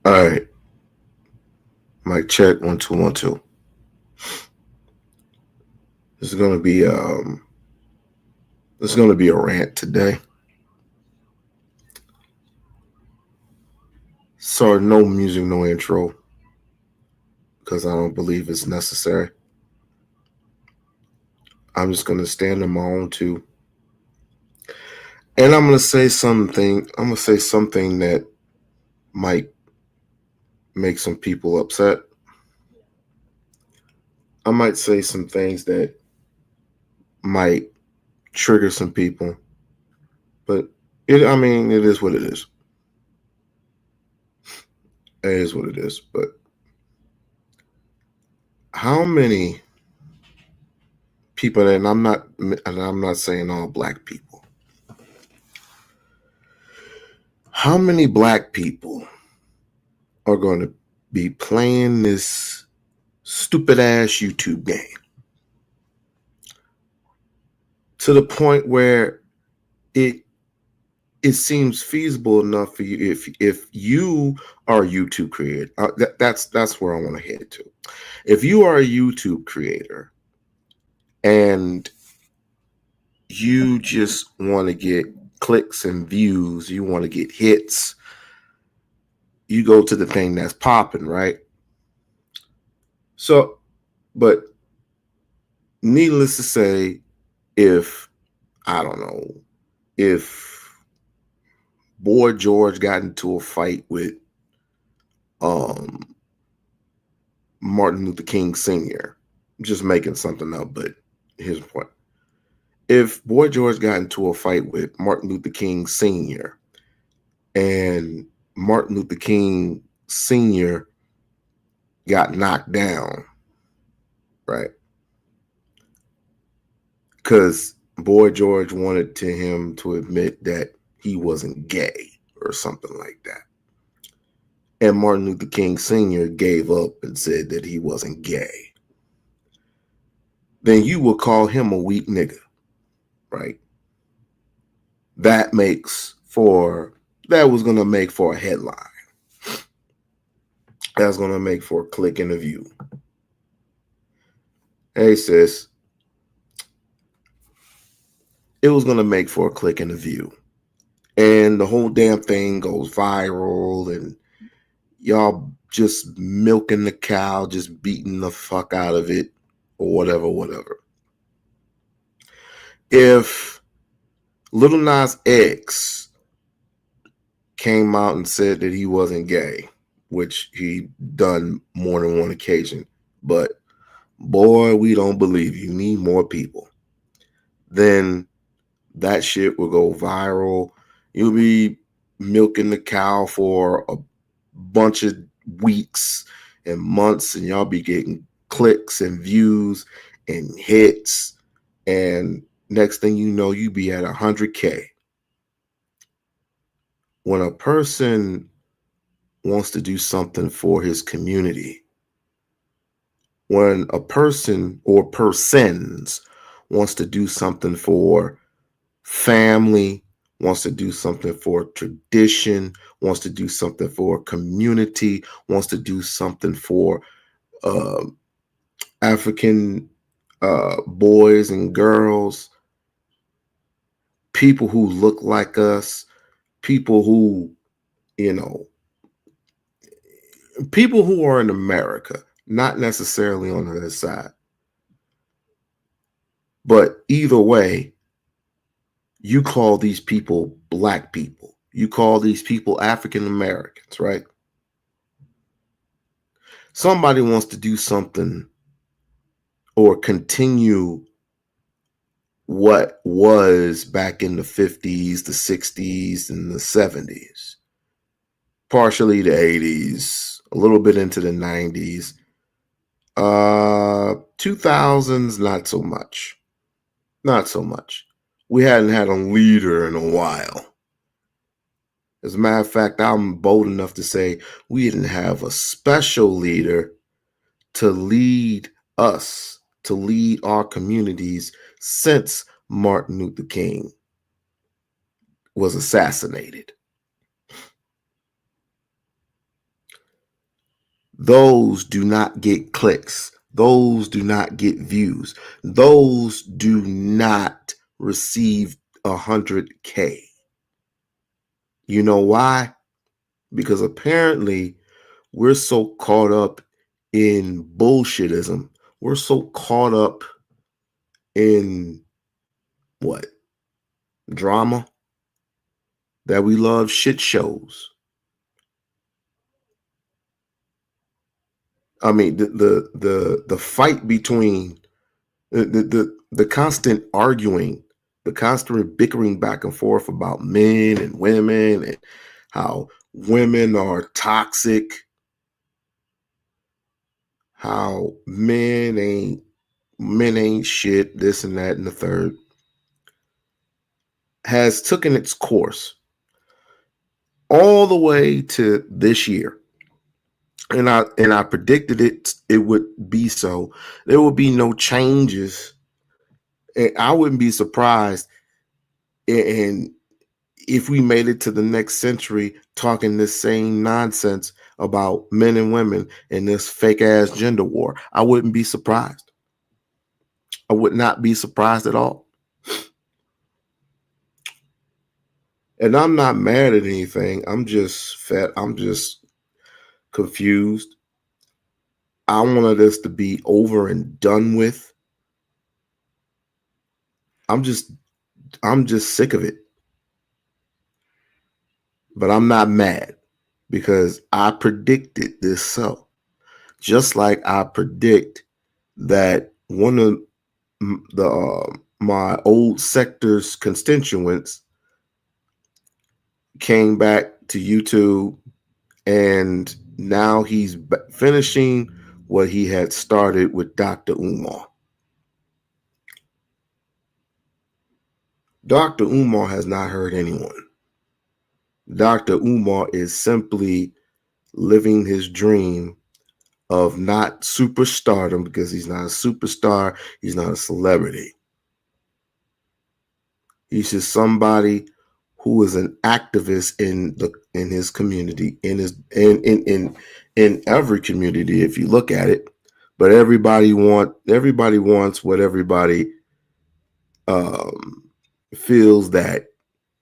All right, mic check 1 2 1 2. This is gonna be a rant today. So no music, no intro, because I don't believe it's necessary. I'm just gonna stand on my own too, and I'm gonna say something. I'm gonna say something that might make some people upset. I might say some things that might trigger some people, but it is what it is. It is what it is. But how many people, and I'm not saying all black people. How many black people are going to be playing this stupid ass YouTube game to the point where it it seems feasible enough for you if you are a YouTube creator. That's where I want to head to. If you are a YouTube creator and you just want to get clicks and views, you want to get hits, you go to the thing that's popping, right? So, but needless to say, if I don't know, if Boy George got into a fight with um Martin Luther King Sr., I'm just making something up, but here's the point. If Boy George got into a fight with Martin Luther King Sr. and Martin Luther King Sr. got knocked down, right? Because Boy George wanted him to admit that he wasn't gay or something like that. And Martin Luther King Sr. gave up and said that he wasn't gay. Then you will call him a weak nigga, right? That was going to make for a headline. That's going to make for a click in the view. Hey, sis. It was going to make for a click in the view. And the whole damn thing goes viral and y'all just milking the cow, just beating the fuck out of it or whatever. If Lil Nas X came out and said that he wasn't gay, which he done more than one occasion, but boy, we don't believe you. Need more people. Then that shit will go viral. You'll be milking the cow for a bunch of weeks and months, and y'all be getting clicks and views and hits. And next thing you know, you be at 100K. When a person wants to do something for his community, when a person or persons wants to do something for family, wants to do something for tradition, wants to do something for community, wants to do something for uh, African boys and girls, people who look like us, people who, you know, people who are in America, not necessarily on the other side. But either way, you call these people black people. You call these people African Americans, right? Somebody wants to do something or continue what was back in the 50s, the 60s, and the 70s, partially the 80s, a little bit into the 90s. 2000s, not so much. Not so much. We hadn't had a leader in a while. As a matter of fact, I'm bold enough to say we didn't have a special leader to lead us, to lead our communities since Martin Luther King was assassinated. those do not get clicks. Those do not get views. Those do not receive 100K. You know why? Because apparently we're so caught up in bullshitism. We're so caught up in what? Drama, that we love shit shows. I mean, the fight between the constant arguing, the constant bickering back and forth about men and women and how women are toxic, how men ain't shit, this and that and the third, has taken its course all the way to this year. And I predicted it would be so. There would be no changes. And I wouldn't be surprised and if we made it to the next century talking this same nonsense about men and women in this fake ass gender war. I wouldn't be surprised. I would not be surprised at all. And I'm not mad at anything. I'm just fed. I'm just confused. I wanted this to be over and done with. I'm just sick of it. But I'm not mad because I predicted this so. Just like I predict that one of the my old sector's constituents came back to YouTube, and now he's finishing what he had started with Dr. Umar. Dr. Umar has not hurt anyone. Dr. Umar is simply living his dream of not superstardom, because he's not a superstar, he's not a celebrity. He's just somebody who is an activist in his community, in every community if you look at it. But everybody wants what everybody feels that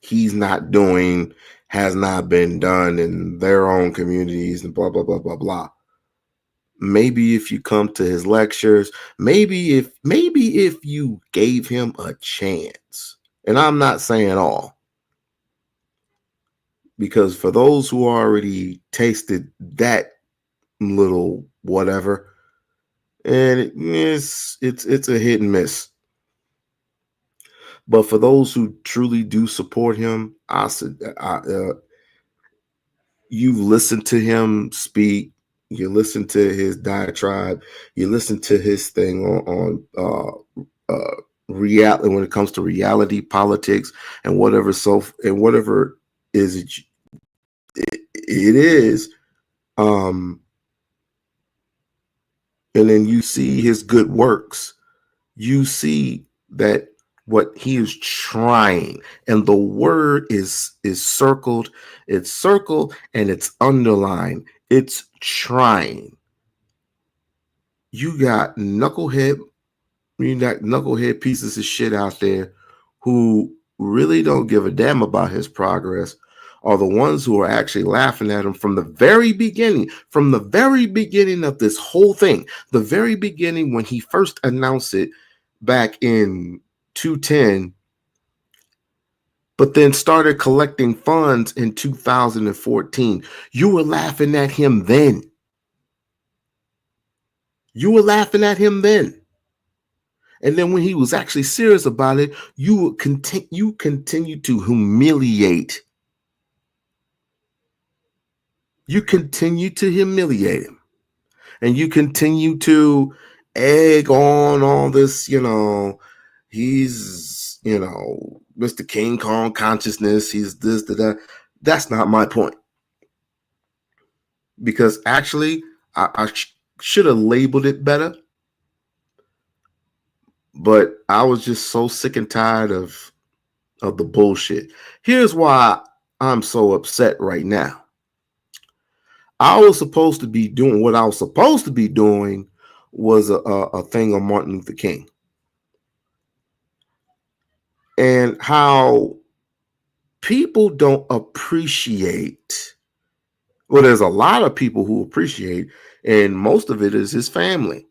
he's not doing, has not been done in their own communities, and blah blah blah blah blah. Maybe if you come to his lectures, maybe if you gave him a chance, and I'm not saying all, because for those who already tasted that little whatever, and it's a hit and miss. But for those who truly do support him, you listen to him speak, you listen to his diatribe, you listen to his thing on reality when it comes to reality politics and whatever is it is. And then you see his good works. You see that what he is trying, and the word is circled, it's circled and it's underlined, it's trying. You got knucklehead pieces of shit out there who really don't give a damn about his progress, are the ones who are actually laughing at him from the very beginning of this whole thing, the very beginning when he first announced it back in 2010, but then started collecting funds in 2014. You were laughing at him then. And then when he was actually serious about it, you continue to humiliate. You continue to humiliate him. And you continue to egg on all this, he's, Mr. King Kong consciousness, he's this, that. That's not my point. Because actually, I should have labeled it better. But I was just so sick and tired of the bullshit. Here's why I'm so upset right now. I was supposed to be doing what I was supposed to be doing was a thing on Martin Luther King and how people don't appreciate. Well, there's a lot of people who appreciate, and most of it is his family.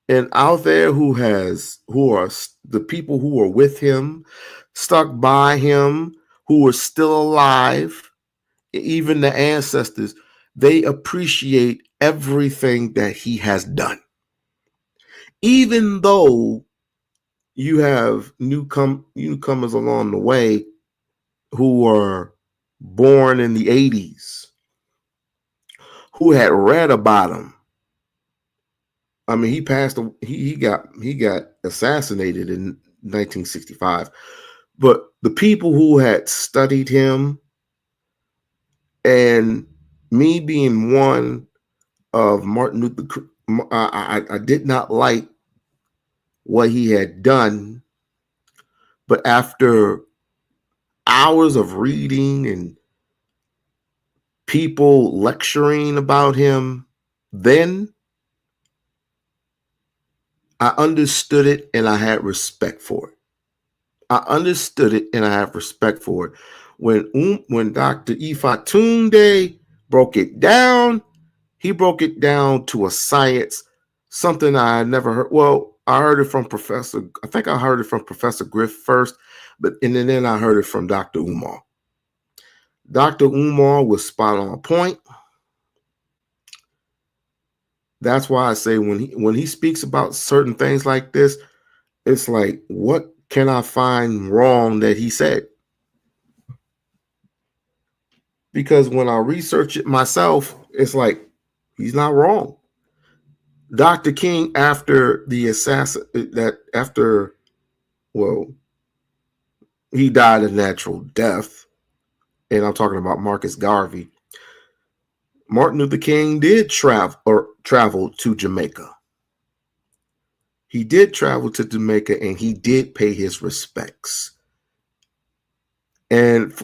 And out there who are the people who are with him, stuck by him, who are still alive, even the ancestors, they appreciate everything that he has done. Even though you have newcomers along the way who were born in the 80s, who had read about him. I mean, he passed. He got assassinated in 1965. But the people who had studied him, and me being one of Martin Luther, I did not like what he had done. But after hours of reading and people lecturing about him, then I understood it and I had respect for it. I understood it and I have respect for it. When Dr. Ifatunde broke it down, he broke it down to a science, something I never heard. Well, I heard it from I think I heard it from Professor Griff first, and then I heard it from Dr. Umar. Dr. Umar was spot on point. That's why I say when he speaks about certain things like this, it's like, what can I find wrong that he said? Because when I research it myself, it's like he's not wrong. Dr. King, after the assassin, well, he died a natural death, and I'm talking about Marcus Garvey. Martin Luther King did travel to Jamaica. He did travel to Jamaica, and he did pay his respects. And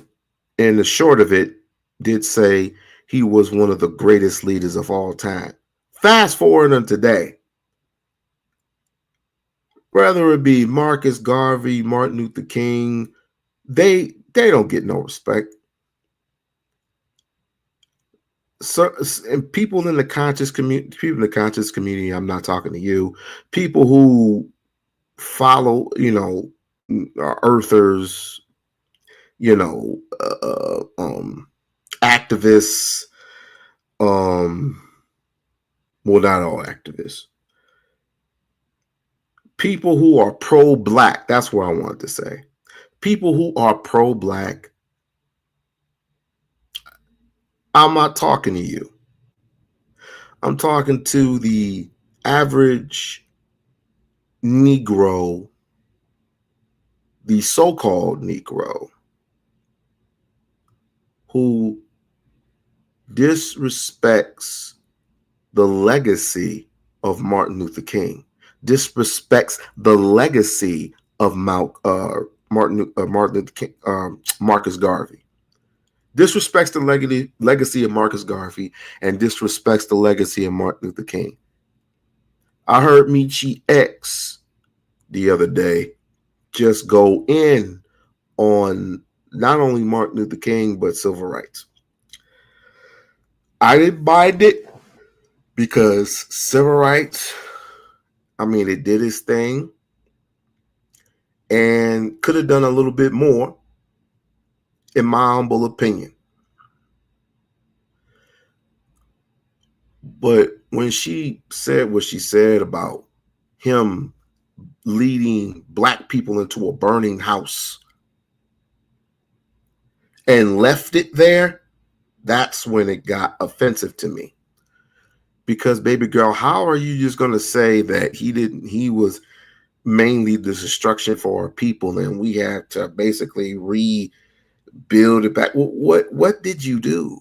in the short of it, did say he was one of the greatest leaders of all time. Fast forward to today, whether it be Marcus Garvey, Martin Luther King, they don't get no respect. So, and people in the conscious community, I'm not talking to you. People who follow, earthers, activists, well, not all activists. People who are pro-black, that's what I wanted to say. People who are pro-black, I'm not talking to you. I'm talking to the average Negro, the so-called Negro, who disrespects the legacy of Martin Luther King, disrespects the legacy of Martin Luther King, Marcus Garvey, disrespects the legacy of Marcus Garvey, and disrespects the legacy of Martin Luther King. I heard Michi X the other day just go in on not only Martin Luther King, but civil rights. I didn't mind it because civil rights, I mean, it did its thing and could have done a little bit more, in my humble opinion. But when she said what she said about him leading black people into a burning house and left it there, that's when it got offensive to me. Because, baby girl, how are you just going to say that he was mainly the destruction for our people and we had to basically rebuild it back? What did you do?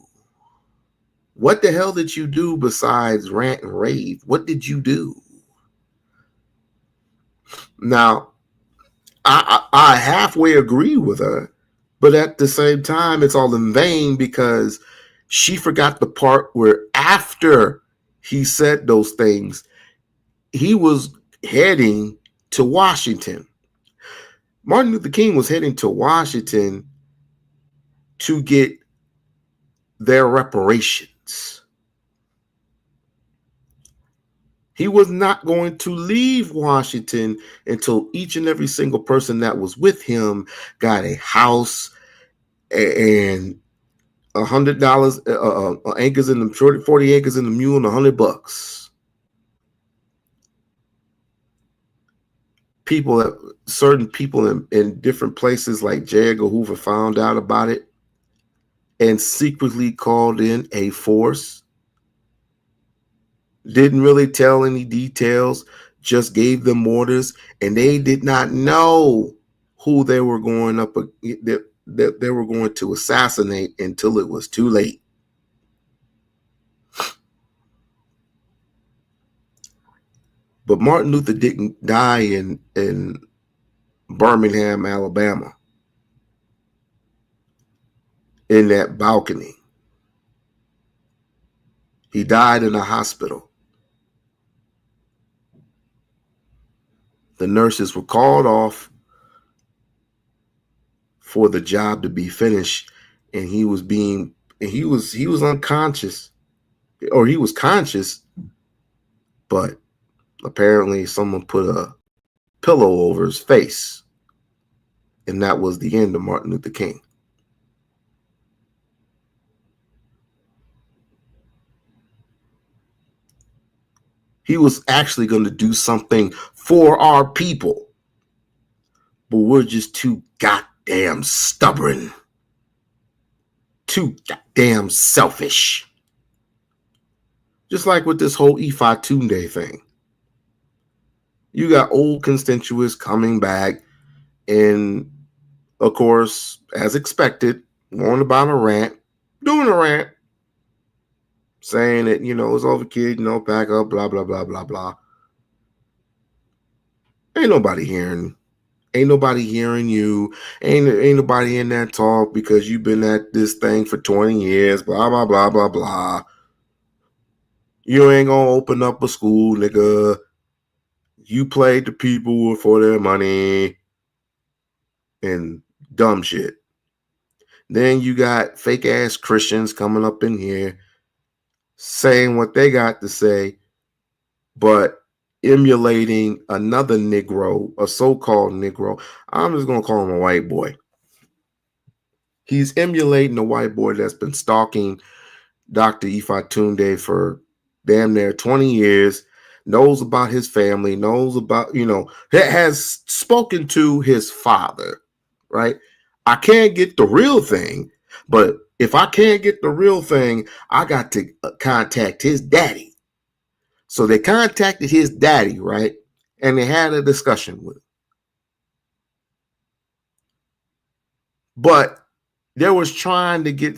What the hell did you do besides rant and rave? What did you do? Now, I halfway agree with her, but at the same time, it's all in vain because She forgot the part where after he said those things, he was heading to Washington. Martin Luther King was heading to Washington to get their reparations. He was not going to leave Washington until each and every single person that was with him got a house and $100 acres in the 40 acres in the mule and $100. Certain people in different places like J. Edgar Hoover found out about it and secretly called in a force. Didn't really tell any details, just gave them orders, and they did not know who they were going that they were going to assassinate until it was too late. But Martin Luther didn't die in Birmingham, Alabama, in that balcony. He died in a hospital. The nurses were called off for the job to be finished, and he was unconscious, or he was conscious, but apparently someone put a pillow over his face, and that was the end of Martin Luther King. He was actually going to do something for our people, but we're just too goddamn stubborn, too goddamn selfish. Just like with this whole Ifa Tunde thing. You got old constituents coming back, and of course, as expected, going about a rant, doing a rant, saying that, it's over, kid, pack up, blah, blah, blah, blah, blah. Ain't nobody hearing you. Ain't nobody in that talk because you've been at this thing for 20 years, blah, blah, blah, blah, blah. You ain't gonna open up a school, nigga. You played the people for their money and dumb shit. Then you got fake ass Christians coming up in here saying what they got to say, but emulating another Negro, a so-called Negro. I'm just going to call him a white boy. He's emulating a white boy that's been stalking Dr. Ifa Tunde for damn near 20 years, knows about his family, knows about, has spoken to his father, right? I can't get the real thing, but if I can't get the real thing, I got to contact his daddy. So they contacted his daddy, right? And they had a discussion with him. But there was trying to get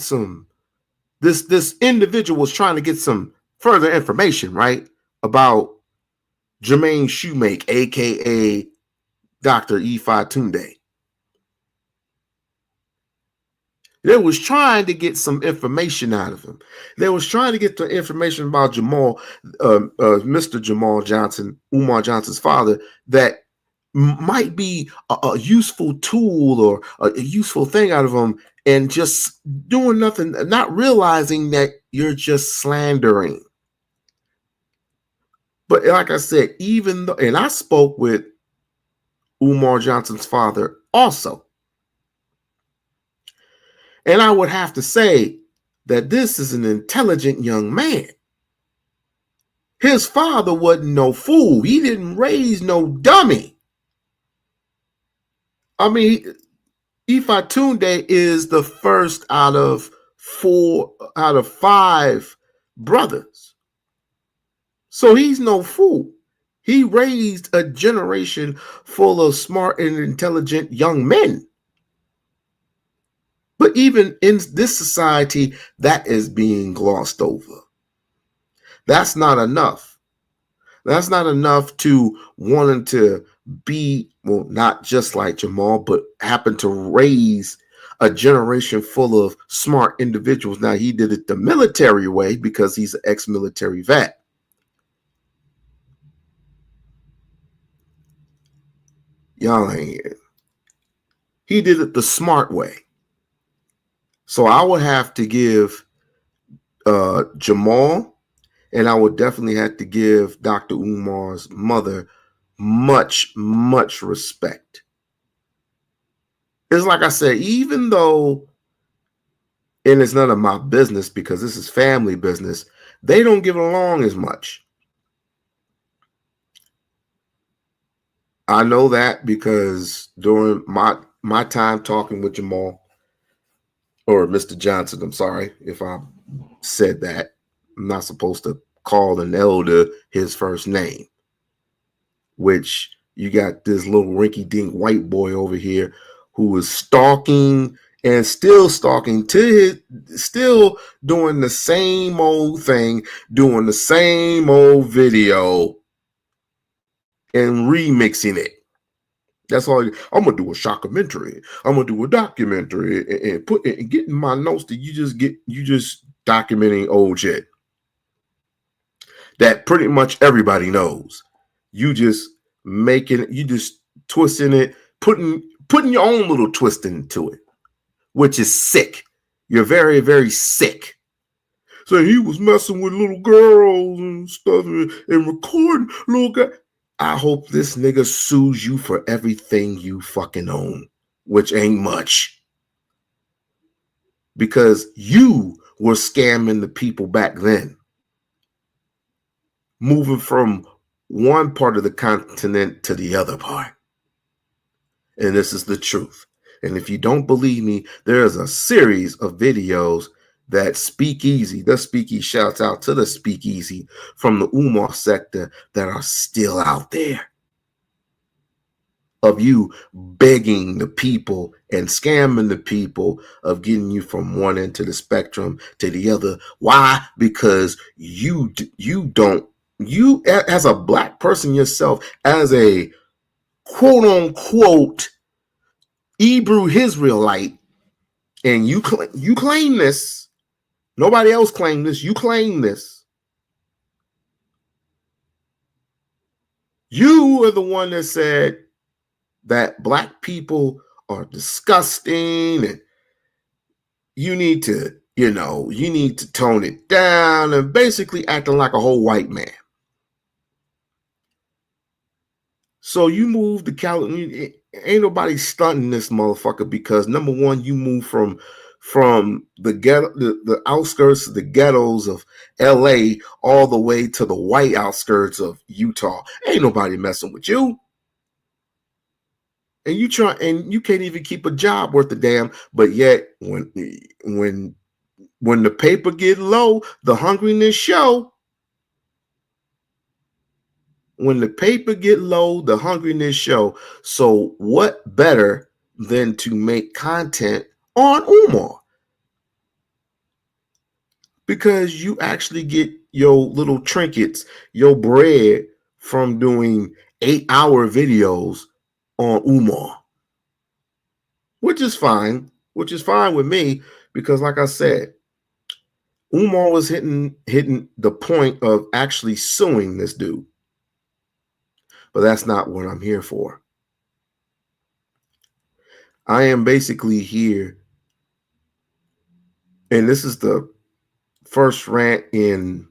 this individual was trying to get some further information, right? About Jermaine Shoemake, aka Dr. Ifa Tunde. They was trying to get some information out of him. They was trying to get the information about Mr. Jamal Johnson, Umar Johnson's father, that might be a useful tool or a useful thing out of him, and just doing nothing, not realizing that you're just slandering. But like I said, even though, and I spoke with Umar Johnson's father also, and I would have to say that this is an intelligent young man. His father wasn't no fool. He didn't raise no dummy. I mean, Ifa Tunde is the first out of 5 brothers. So he's no fool. He raised a generation full of smart and intelligent young men. But even in this society, that is being glossed over. That's not enough. That's not enough to wanting to be, well, not just like Jamal, but happen to raise a generation full of smart individuals. Now, he did it the military way because he's an ex-military vet. Y'all ain't it. He did it the smart way. So I would have to give Jamal, and I would definitely have to give Dr. Umar's mother much, much respect. It's like I said, even though, and it's none of my business because this is family business, they don't get along as much. I know that because during my time talking with Jamal, or Mr. Johnson, I'm sorry if I said that. I'm not supposed to call an elder his first name, which you got this little rinky-dink white boy over here who is stalking and still stalking to still doing the same old thing, doing the same old video and remixing it. That's all. I'm gonna do a shockumentary. I'm gonna do a documentary and put and get in my notes that you just documenting old shit that pretty much everybody knows. You just twisting it, putting your own little twist into it, which is sick. You're very, very sick. So he was messing with little girls and stuff and recording little guys. I hope this nigga sues you for everything you fucking own, which ain't much. Because you were scamming the people back then. Moving from one part of the continent to the other part. And this is the truth. And if you don't believe me, there's a series of videos that Speakeasy, the Speakeasy, shouts out to the Speakeasy from the Umar sector that are still out there. Of you begging the people and scamming the people of getting you from one end of the spectrum to the other. Why? Because you as a black person yourself, as a quote unquote Hebrew Israelite, and you claim this. Nobody else claimed this. You claim this. You are the one that said that black people are disgusting and you need to tone it down, and basically acting like a whole white man. So you move to California. Ain't nobody stunting this motherfucker because number one, you move from the ghetto, the outskirts of the ghettos of LA all the way to the white outskirts of Utah. Ain't nobody messing with you. And you can't even keep a job worth a damn, but yet when the paper get low, the hungriness show. When the paper get low, the hungriness show. So what better than to make content on Umar? Because you actually get your little trinkets, your bread from doing 8-hour videos on Umar. Which is fine with me because like I said, Umar was hitting the point of actually suing this dude. But that's not what I'm here for. I am basically here, and this is the first rant in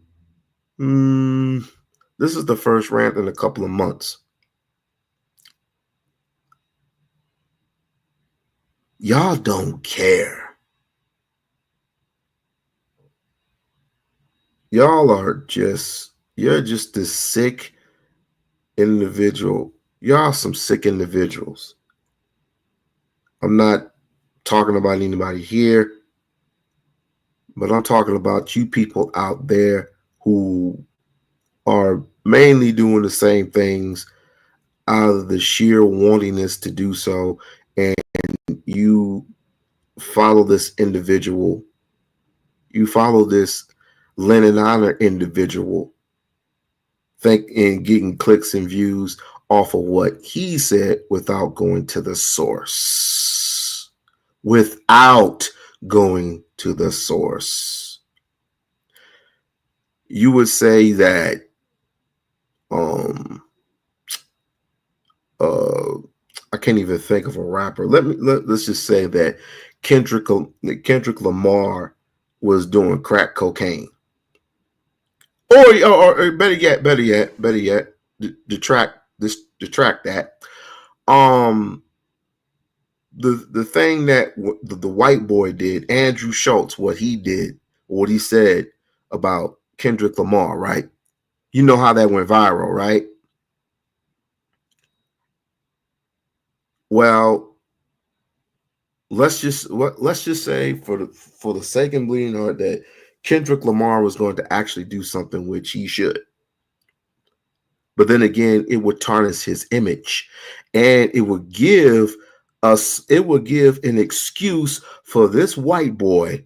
a couple of months. Y'all don't care. You're just this sick individual. Y'all some sick individuals. I'm not talking about anybody here, but I'm talking about you people out there who are mainly doing the same things out of the sheer wantingness to do so, and you follow this individual, you follow this Lennon Honor individual, and getting clicks and views off of what he said without going to the source, without going to the source. You would say that um uh I can't even think of a rapper. Let's just say that Kendrick Lamar was doing crack cocaine. Or better yet, detract that. Um, the thing that the white boy did, Andrew Schultz, what he did, what he said about Kendrick Lamar, right? You know how that went viral, right? Well, let's just say for the sake of bleeding heart that Kendrick Lamar was going to actually do something which he should. But then again, it would tarnish his image, and it would give an excuse for this white boy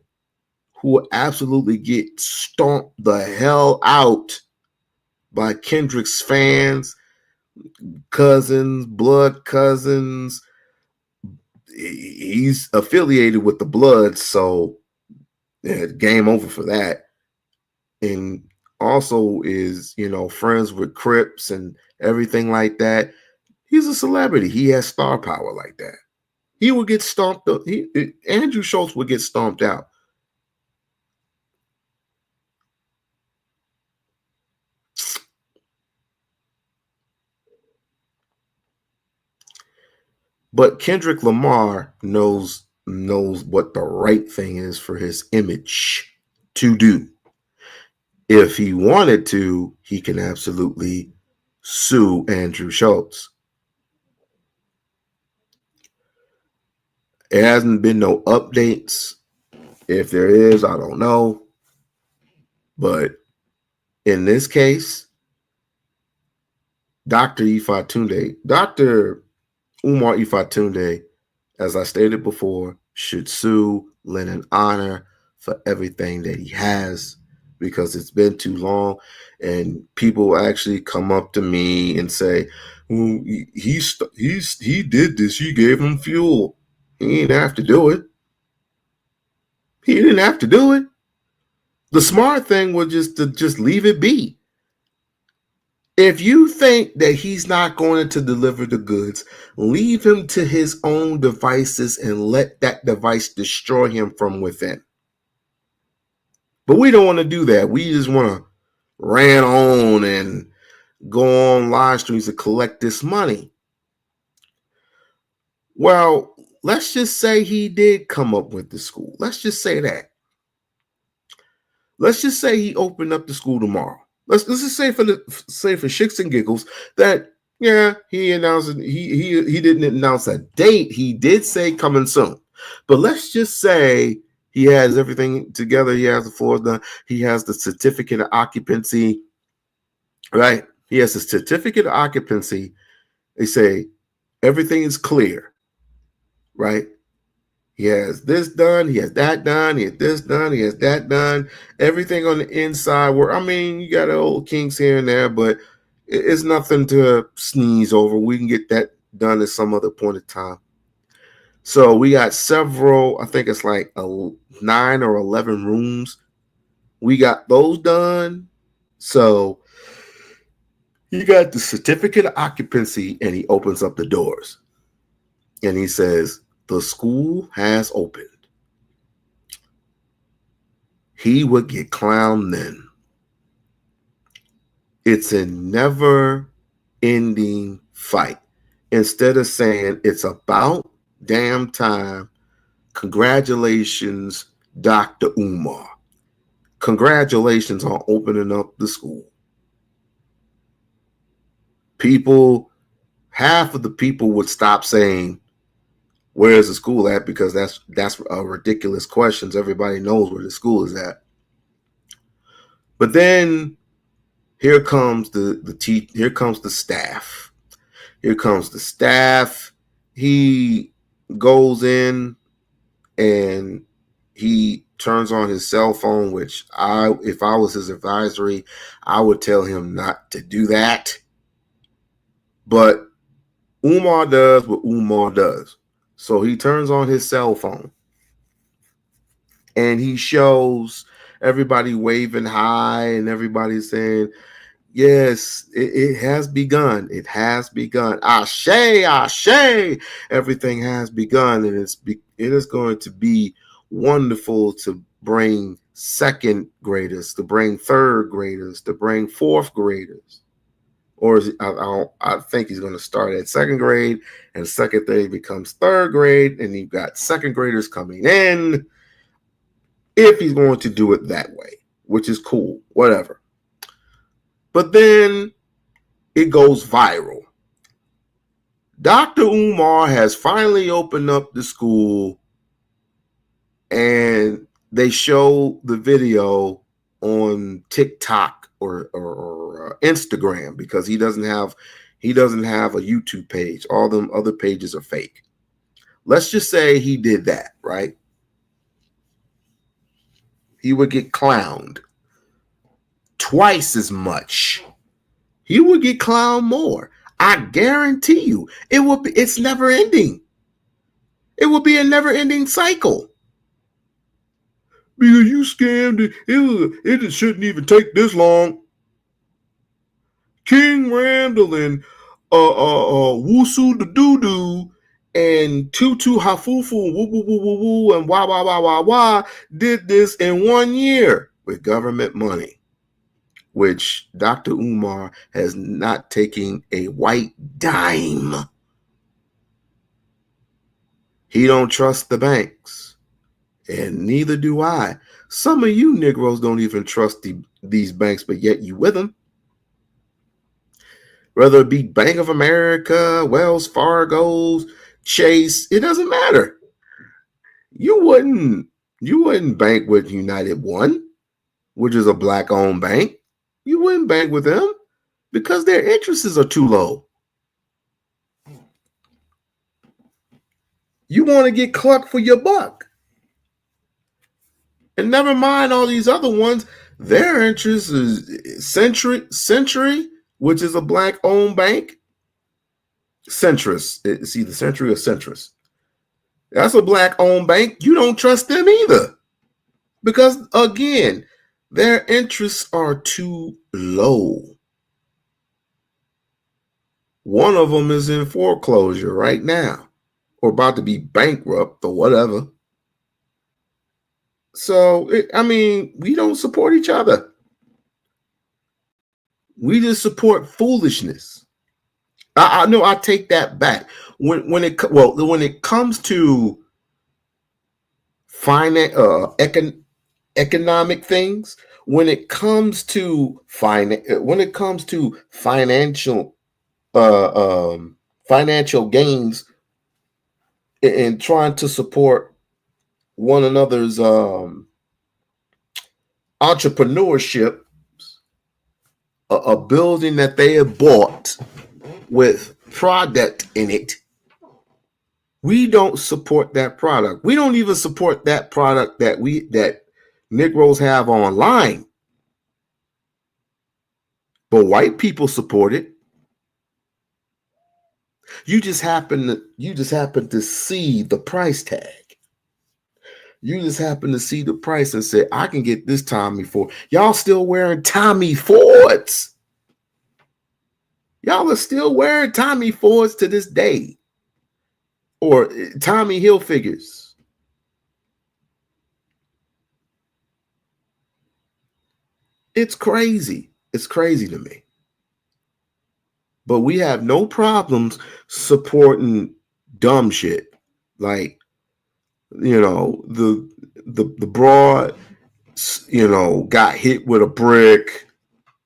who will absolutely get stomped the hell out by Kendrick's fans, cousins, blood cousins. He's affiliated with the Bloods, so yeah, game over for that. And also is, friends with Crips and everything like that. He's a celebrity. He has star power like that. He would get stomped up. Andrew Schultz would get stomped out. But Kendrick Lamar knows what the right thing is for his image to do. If he wanted to, he can absolutely sue Andrew Schultz. It hasn't been no updates. If there is, I don't know. But in this case, Dr. Umar Ifatunde, as I stated before, should sue Lennon Honor for everything that he has, because it's been too long. And people actually come up to me and say, well, he did this. He gave him fuel. He didn't have to do it. He didn't have to do it. The smart thing was just leave it be. If you think that he's not going to deliver the goods, leave him to his own devices and let that device destroy him from within. But we don't want to do that. We just want to rant on and go on live streams to collect this money. Well, let's just say he did come up with the school. Let's just say that. Let's just say he opened up the school tomorrow. Let's just say for shits and giggles that he announced he didn't announce a date. He did say coming soon. But let's just say he has everything together. He has the floors done. He has the certificate of occupancy. Right? He has a certificate of occupancy. They say everything is clear. Right? He has this done. He has that done. He has this done. He has that done. Everything on the inside. You got old kinks here and there, but it's nothing to sneeze over. We can get that done at some other point in time. So we got several. I think it's like 9 or 11 rooms. We got those done. So he got the certificate of occupancy, and he opens up the doors, and he says, "The school has opened." He would get clowned then. It's a never ending fight. Instead of saying it's about damn time, congratulations, Dr. Umar. Congratulations on opening up the school. Half of the people would stop saying, where's the school at? Because that's a ridiculous question. Everybody knows where the school is at. But then here comes here comes the staff. Here comes the staff. He goes in and he turns on his cell phone, which if I was his advisory, I would tell him not to do that. But Umar does what Umar does. So he turns on his cell phone and he shows everybody waving hi and everybody saying, yes, it has begun. It has begun. Ashe, ashe. Everything has begun, and it is going to be wonderful to bring second graders, to bring third graders, to bring fourth graders. Or is it, I think he's going to start at second grade, and second grade becomes third grade, and you've got second graders coming in. If he's going to do it that way, which is cool, whatever. But then it goes viral. Dr. Umar has finally opened up the school, and they show the video on TikTok or Instagram, because he doesn't have a YouTube page. All them other pages are fake. Let's just say he did that, right? He would get clowned twice as much. He would get clowned more. I guarantee you, it's never ending. It will be a never ending cycle. Because you scammed it. It shouldn't even take this long. King Randall and Wusu the Doo-Doo and Tutu Hafufu woo woo woo woo woo and wah wah wah wah wah did this in 1 year with government money, which Dr. Umar has not taken a white dime. He don't trust the banks, and neither do I. Some of you Negroes don't even trust these banks, but yet you with them. Whether it be Bank of America, Wells Fargo's, Chase, it doesn't matter. You wouldn't bank with United One, which is a black-owned bank. You wouldn't bank with them because their interests are too low. You want to get clucked for your buck. And never mind all these other ones. Their interest is Century, which is a black-owned bank. Centrist. It's either Century or Centrist. That's a black-owned bank. You don't trust them either. Because, again, their interests are too low. One of them is in foreclosure right now, or about to be bankrupt or whatever. So, we don't support each other. We just support foolishness. I know. I take that back. When it comes to economic things, when it comes to financial financial gains and trying to support one another's entrepreneurship, a building that they have bought with product in it, we don't support that product. We don't even support that product that Negroes have online. But white people support it. You just happen to see the price tag. You just happen to see the price and say, I can get this Tommy Ford. Y'all still wearing Tommy Fords. Y'all are still wearing Tommy Fords to this day. Or Tommy Hilfigers. It's crazy. It's crazy to me. But we have no problems supporting dumb shit. Like, the broad, got hit with a brick,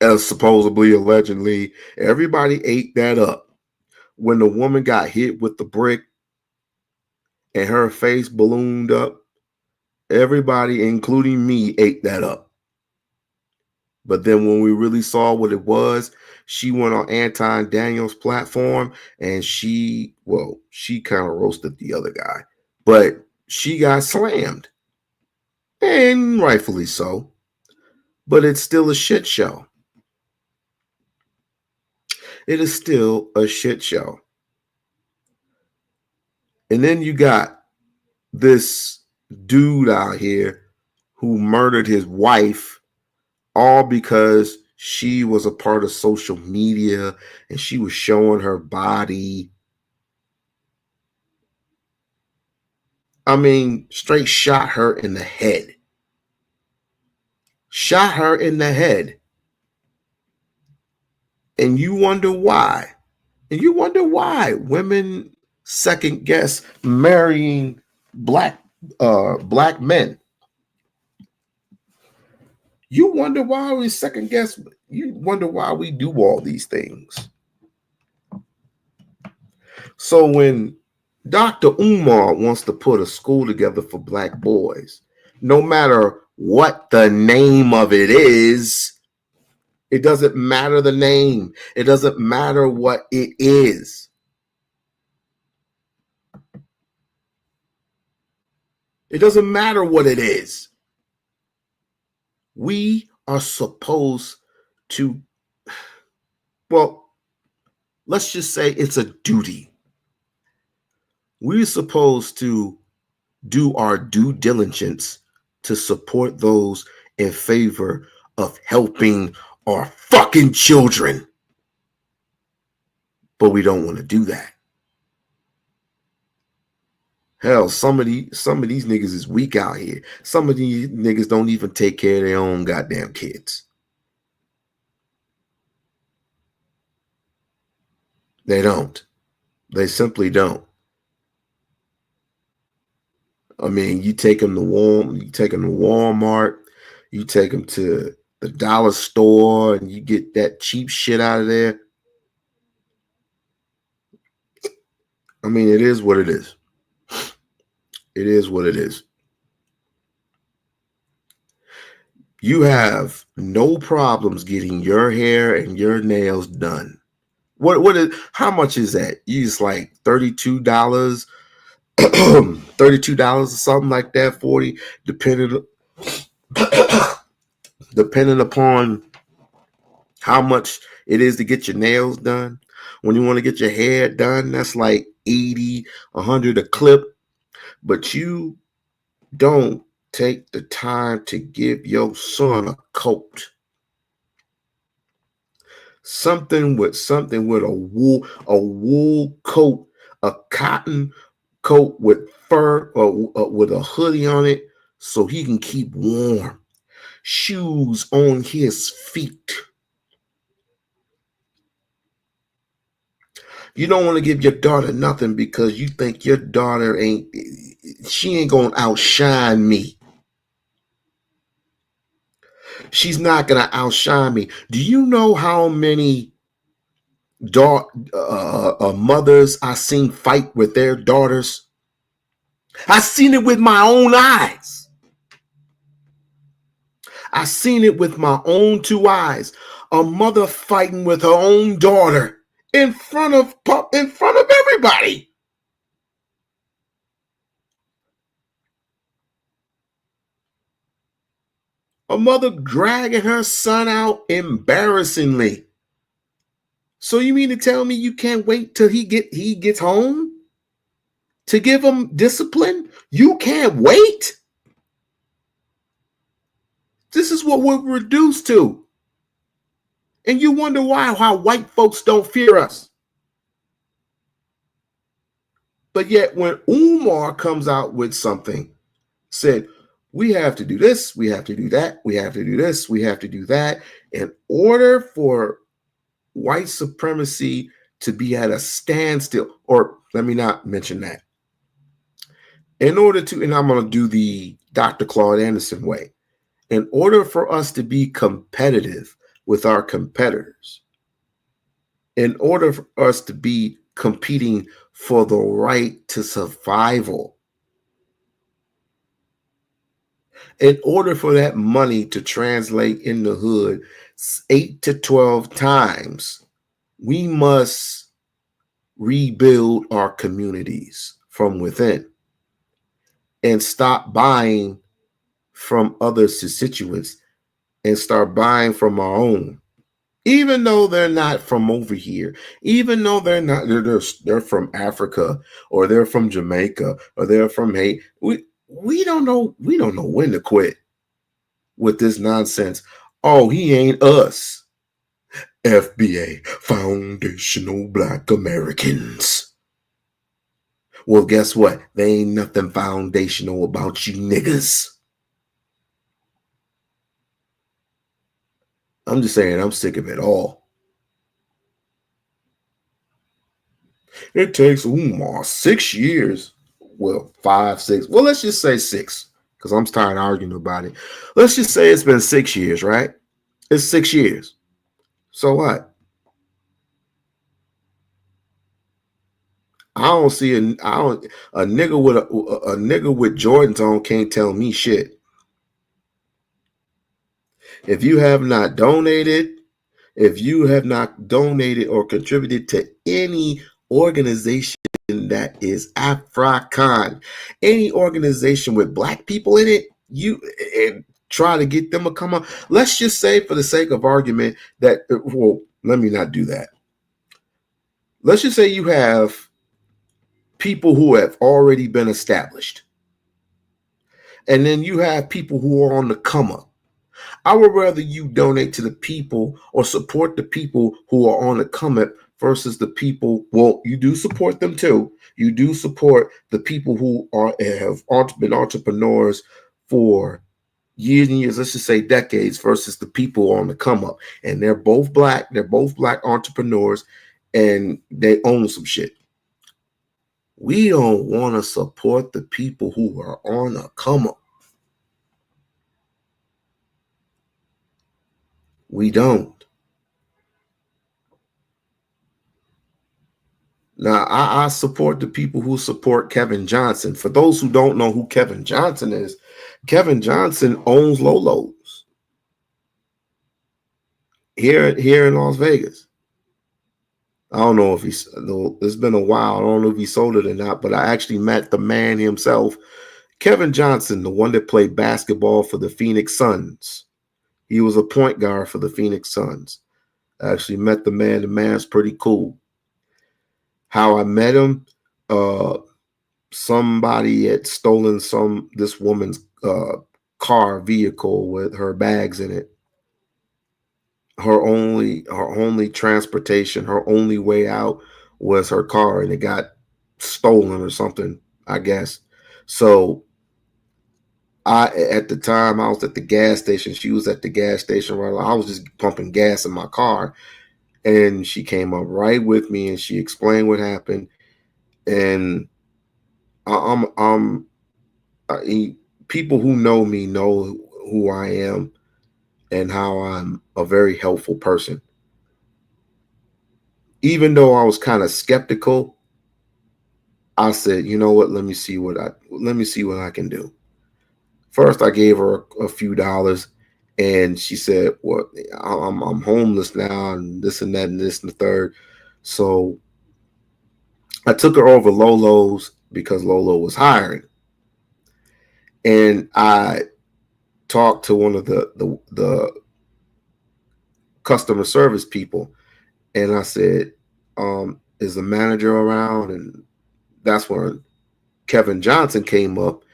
as supposedly, allegedly. Everybody ate that up. When the woman got hit with the brick and her face ballooned up, everybody, including me, ate that up. But then when we really saw what it was, she went on Anton Daniels' platform and she kind of roasted the other guy. But she got slammed. And rightfully so. But it's still a shit show. It is still a shit show. And then you got this dude out here who murdered his wife all because she was a part of social media and she was showing her body. I mean, straight shot her in the head. Shot her in the head. And you wonder why. And you wonder why women second guess marrying black men. You wonder why we second guess. You wonder why we do all these things. So when Dr. Umar wants to put a school together for black boys, no matter what the name of it is, it doesn't matter the name. It doesn't matter what it is. It doesn't matter what it is. We are supposed to, well, let's just say it's a duty. We're supposed to do our due diligence to support those in favor of helping our fucking children. But we don't want to do that. Hell, some of these niggas is weak out here. Some of these niggas don't even take care of their own goddamn kids. They don't. They simply don't. I mean, you take them to Walmart, you take them to the dollar store, and you get that cheap shit out of there. I mean, it is what it is. It is what it is. You have no problems getting your hair and your nails done. How much is that? You just like $32, $32 or something like that, 40, depending upon how much it is to get your nails done. When you want to get your hair done, that's like 80, 100 a clip. But you don't take the time to give your son a coat. Something with a wool coat, a cotton coat with fur or with a hoodie on it so he can keep warm. Shoes on his feet. You don't want to give your daughter nothing because you think your daughter ain't gonna outshine me. She's not gonna outshine me. Do you know how many mothers I seen fight with their daughters? I seen it with my own eyes. I seen it with my own two eyes. A mother fighting with her own daughter in front of everybody. A mother dragging her son out embarrassingly. So you mean to tell me you can't wait till he gets home to give him discipline? You can't wait? This is what we're reduced to. And you wonder how white folks don't fear us. But yet when Umar comes out with something, said, we have to do this, we have to do that, we have to do this, we have to do that, in order for white supremacy to be at a standstill, or let me not mention that. In order to, and I'm going to do the Dr. Claude Anderson way, in order for us to be competitive with our competitors, in order for us to be competing for the right to survival, in order for that money to translate in the hood 8 to 12 times, we must rebuild our communities from within and stop buying from other constituents and start buying from our own. Even though they're not from over here, even though they're from Africa, or they're from Jamaica, or they're from Haiti. We don't know when to quit with this nonsense. Oh, he ain't us. FBA, Foundational Black Americans. Well, guess what? There ain't nothing foundational about you niggas. I'm just saying, I'm sick of it all. It takes 6 years. Well, 5, 6. Well, let's just say 6, because I'm tired of arguing about it. Let's just say it's been 6 years, right? It's 6 years. So what? I don't see a nigga with a nigga with Jordans on can't tell me shit. If you have not donated, if you have not donated or contributed to any organization that is African, any organization with black people in it, you try to get them to come up. Let's just say, for the sake of argument, that, well, let me not do that. Let's just say you have people who have already been established, and then you have people who are on the come up. I would rather you donate to the people or support the people who are on the come up versus the people. Well, you do support them too. You do support the people who have been entrepreneurs for years and years, let's just say decades, versus the people on the come up. And they're both black. They're both black entrepreneurs, and they own some shit. We don't want to support the people who are on the come up. We don't. Now, I support the people who support Kevin Johnson. For those who don't know who Kevin Johnson is, Kevin Johnson owns Lolo's here in Las Vegas. I don't know if it's been a while. I don't know if he sold it or not, but I actually met the man himself, Kevin Johnson, the one that played basketball for the Phoenix Suns. He was a point guard for the Phoenix Suns. I actually met the man. The man's pretty cool. How I met him, somebody had stolen this woman's car vehicle with her bags in it. Her only transportation, her only way out was her car, and it got stolen or something, I guess. So at the time I was at the gas station. She was at the gas station. Right, I was just pumping gas in my car, and she came up right with me and she explained what happened. And I'm people who know me know who I am and how I'm a very helpful person. Even though I was kind of skeptical, I said, you know what? Let me see what I can do. First, I gave her a few dollars, and she said, "Well, I'm homeless now, and this and that and this and the third." So I took her over Lolo's because Lolo was hiring, and I talked to one of the customer service people, and I said, "Is the manager around?" And that's when Kevin Johnson came up,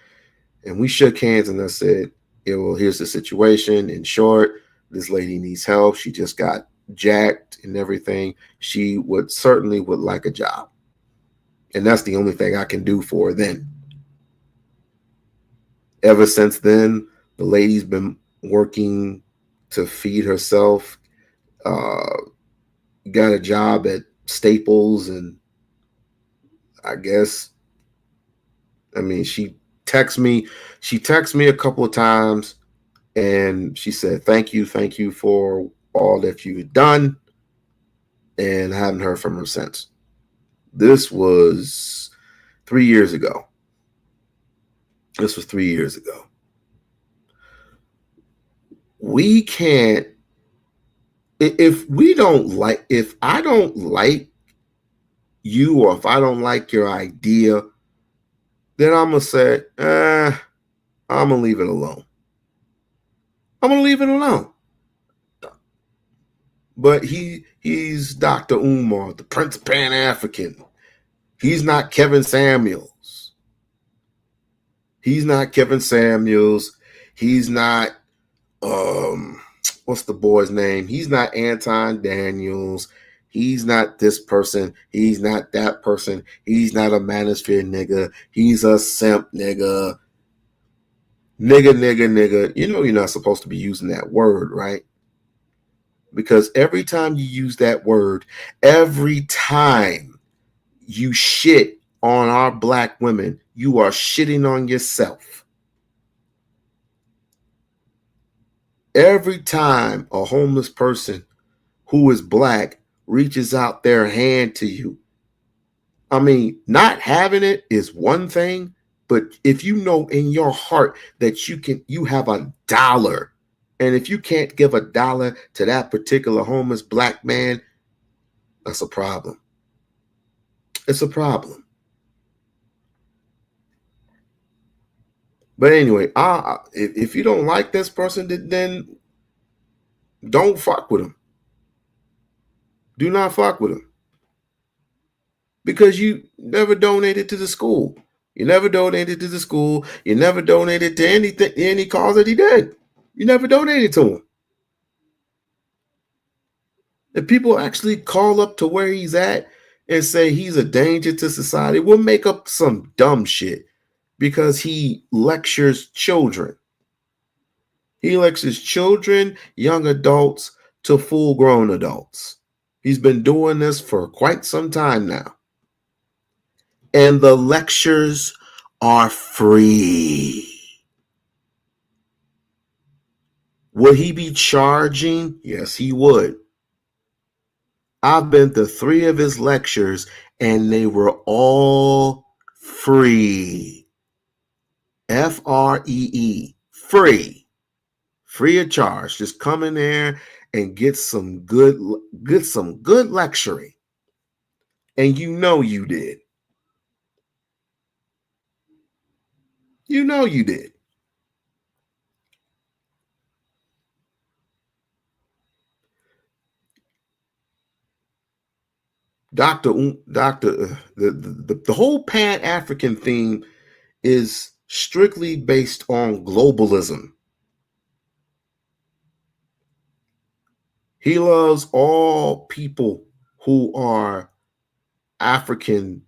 and we shook hands, and I said, "Yeah, well, here's the situation. In short, this lady needs help. She just got jacked and everything. She certainly would like a job, and that's the only thing I can do for her." Then, ever since then, the lady's been working to feed herself. Uh, got a job at Staples, and I guess, I mean, texts me. She texted me a couple of times, and she said, thank you for all that you've done. And I haven't heard from her since. This was 3 years ago. This was 3 years ago. We can't, if I don't like you, or if I don't like your idea, then I'm going to say, I'm going to leave it alone. I'm going to leave it alone. But he's Dr. Umar, the Prince Pan African. He's not Kevin Samuels. He's not Kevin Samuels. He's not what's the boy's name? He's not Anton Daniels. He's not this person. He's not that person. He's not a manosphere nigga. He's a simp nigga. Nigga. You know you're not supposed to be using that word, right? Because every time you use that word, every time you shit on our black women, you are shitting on yourself. Every time a homeless person who is black reaches out their hand to you, I mean, not having it is one thing, but if you know in your heart that you have $1, and if you can't give $1 to that particular homeless black man, that's a problem. It's a problem. But anyway, if you don't like this person, then don't fuck with him. Do not fuck with him. Because you never donated to the school. You never donated to the school. You never donated to any cause that he did. You never donated to him. If people actually call up to where he's at and say he's a danger to society, we'll make up some dumb shit because he lectures children. He lectures children, young adults, to full-grown adults. He's been doing this for quite some time now. And the lectures are free. Would he be charging? Yes, he would. I've been to 3 of his lectures and they were all free. Free. Free. Free of charge. Just come in there and get some good lecturing. And you know you did. You know you did. The whole Pan-African theme is strictly based on globalism. He loves all people who are African,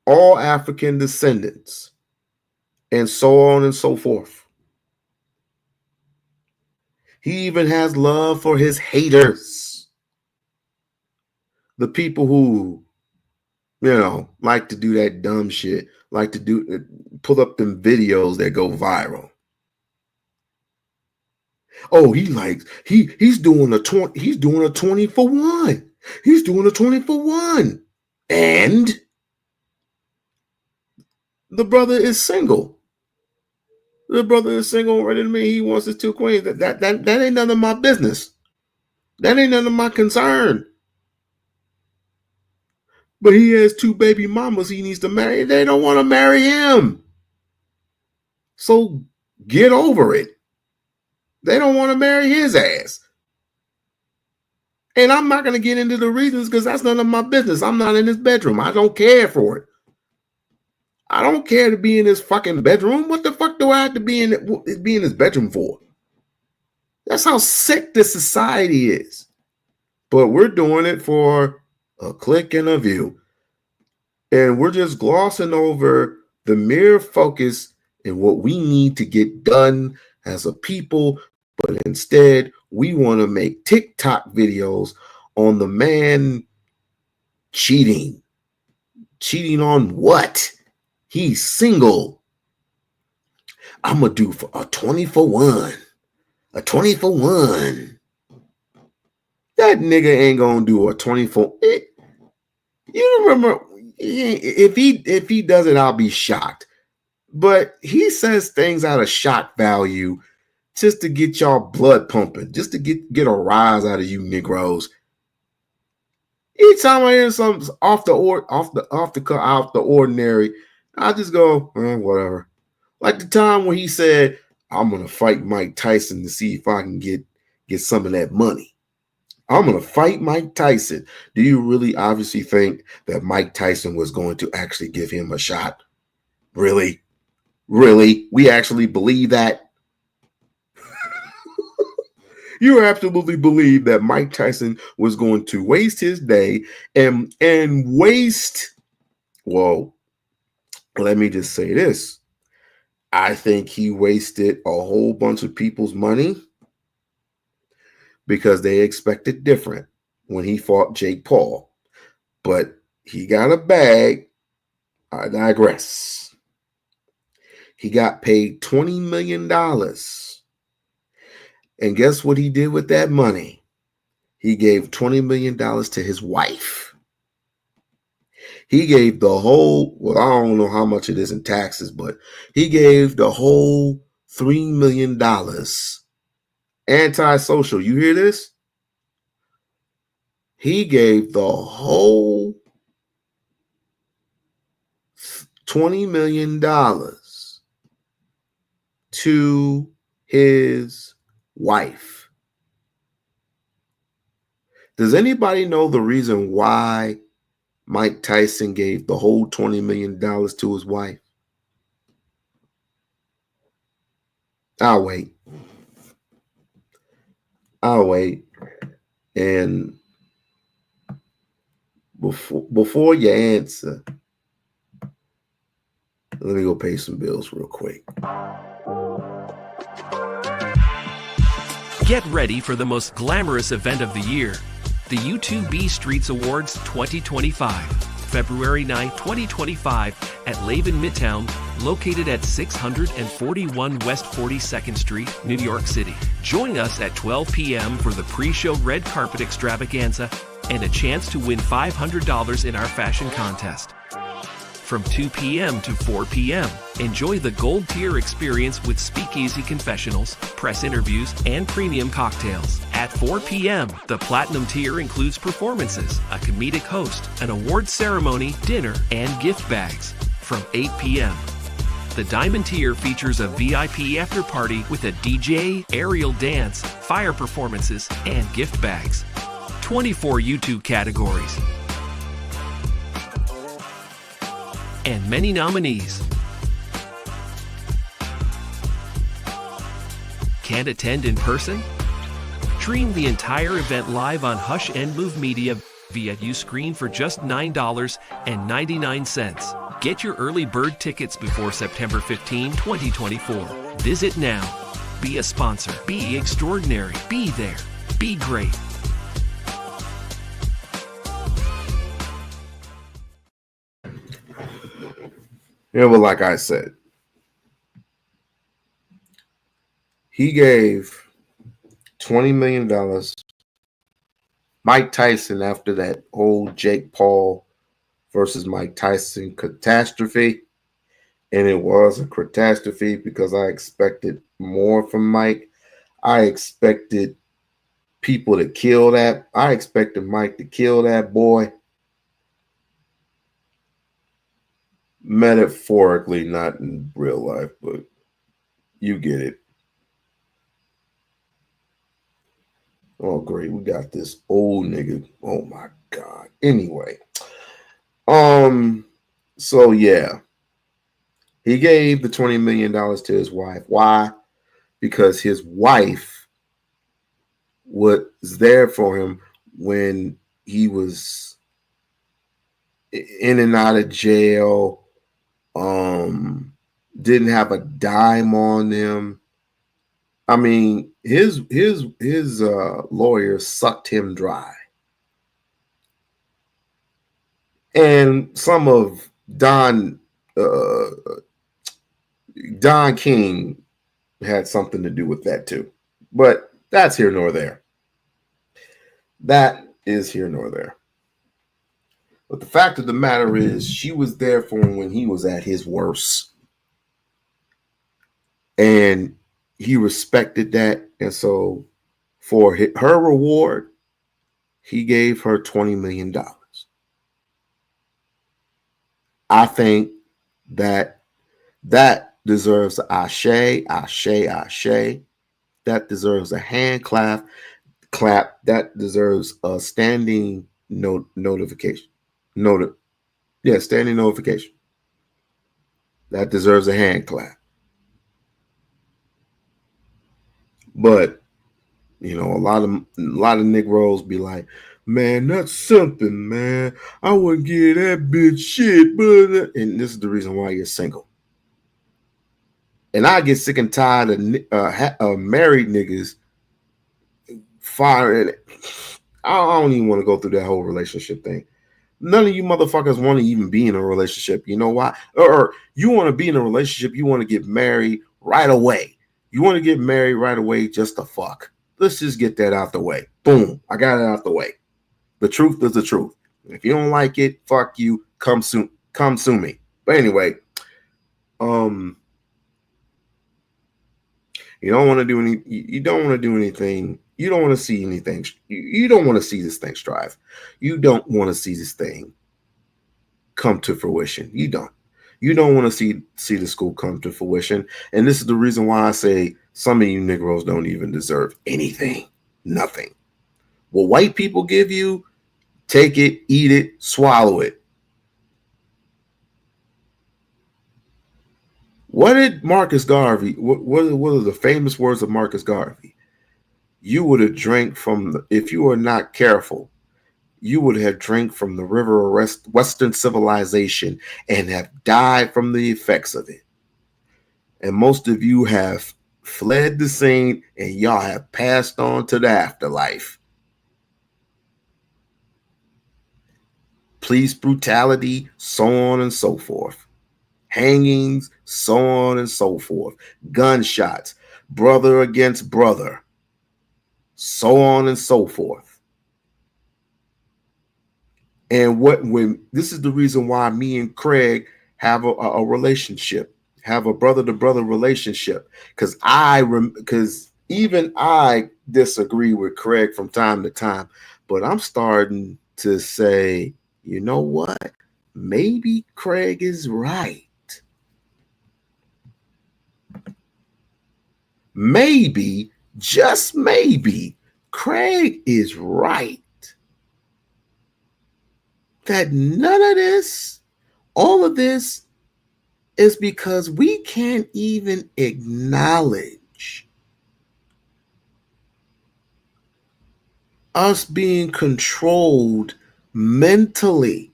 all African descendants, and so on and so forth. He even has love for his haters. The people who, like to do that dumb shit, like to pull up them videos that go viral. Oh, he's doing a 20 for 1. He's doing a 20 for 1. And the brother is single. The brother is single, ready to me. He wants his 2 queens. That ain't none of my business. That ain't none of my concern. But he has 2 baby mamas he needs to marry. They don't want to marry him. So get over it. They don't want to marry his ass. And I'm not going to get into the reasons because that's none of my business. I'm not in his bedroom. I don't care for it. I don't care to be in his fucking bedroom. What the fuck do I have to be in his bedroom for? That's how sick this society is. But we're doing it for a click and a view. And we're just glossing over the mere focus and what we need to get done as a people. But instead, we want to make TikTok videos on the man cheating. Cheating on what? He's single. I'm going to do for a 20 for 1. A 20 for 1. That nigga ain't going to do a 20 for... You remember, if he does it, I'll be shocked. But he says things out of shock value just to get y'all blood pumping, just to get a rise out of you Negroes. Each time I hear something off the ordinary, I just go, whatever. Like the time when he said, I'm gonna fight Mike Tyson to see if I can get some of that money. I'm going to fight Mike Tyson. Do you really obviously think that Mike Tyson was going to actually give him a shot? Really? Really? We actually believe that? You absolutely believe that Mike Tyson was going to waste his day and waste, well, let me just say this. I think he wasted a whole bunch of people's money because they expected different when he fought Jake Paul. But he got a bag. I digress. He got paid $20 million. And guess what he did with that money? He gave $20 million to his wife. He gave the whole, well, I don't know how much it is in taxes, but he gave the whole $3 million. Antisocial. You hear this? He gave the whole $20 million to his wife. Does anybody know the reason why Mike Tyson gave the whole $20 million to his wife? I'll wait. And before you answer, let me go pay some bills real quick. Get ready for the most glamorous event of the year, the U2B Streets Awards 2025, February 9, 2025, at Laven Midtown, located at 641 West 42nd Street, New York City. Join us at 12 p.m. for the pre-show red carpet extravaganza and a chance to win $500 in our fashion contest. From 2 p.m. to 4 p.m., enjoy the gold tier experience with speakeasy confessionals, press interviews, and premium cocktails. At 4 p.m., the platinum tier includes performances, a comedic host, an award ceremony, dinner, and gift bags. From 8 p.m., the diamond tier features a VIP after party with a DJ, aerial dance, fire performances, and gift bags. 24 YouTube categories and many nominees. Can't attend in person? Stream the entire event live on Hush and Move Media via Uscreen for just $9.99. Get your early bird tickets before September 15, 2024. Visit now. Be a sponsor. Be extraordinary. Be there. Be great. Yeah, well, like I said, he gave $20 million. Mike Tyson, after that whole Jake Paul versus Mike Tyson catastrophe, and it was a catastrophe because I expected more from Mike. I expected people to kill that. I expected Mike to kill that boy. Metaphorically, not in real life, but you get it. Oh, great. We got this old nigga. Oh my God. Anyway. So yeah. He gave the $20 million to his wife. Why? Because his wife was there for him when he was in and out of jail. Didn't have a dime on them. I mean, his lawyer sucked him dry. And some of Don King had something to do with that too. But that's here nor there. That is here nor there. But the fact of the matter is, she was there for him when he was at his worst. And he respected that. And so for her reward, he gave her $20 million. I think that deserves an ashe. That deserves a hand clap. clap that deserves a standing notification. Yeah, standing notification. That deserves a hand clap. But a lot of Negroes be like, man, that's something, man. I wouldn't give that bitch shit, but and this is the reason why you're single. And I get sick and tired of married niggas firing. I don't even want to go through that whole relationship thing. None of you motherfuckers want to even be in a relationship. You know why? Or you want to be in a relationship, you want to get married right away. You want to get married right away just to fuck. Let's just get that out the way. Boom. I got it out the way. The truth is the truth. If you don't like it, fuck you. Come sue me. But anyway, um, you don't want to do any. You don't want to do anything. You don't want to see anything. You don't want to see this thing strive. You don't want to see this thing come to fruition. You don't. You don't want to see the school come to fruition. And this is the reason why I say some of you Negroes don't even deserve anything. Nothing. What white people give you, take it, eat it, swallow it. What did Marcus Garvey, what are the famous words of Marcus Garvey? You would have drank if you were not careful, you would have drank from the river of Western civilization and have died from the effects of it. And most of you have fled the scene and y'all have passed on to the afterlife. Police brutality, so on and so forth. Hangings, so on and so forth. Gunshots, brother against brother, so on and so forth. And when this is the reason why me and Craig have a relationship, have a brother to brother relationship, because even I disagree with Craig from time to time, but I'm starting to say, you know what? Maybe Craig is right. Maybe, just maybe, Craig is right. That none of this, all of this, is because we can't even acknowledge us being controlled mentally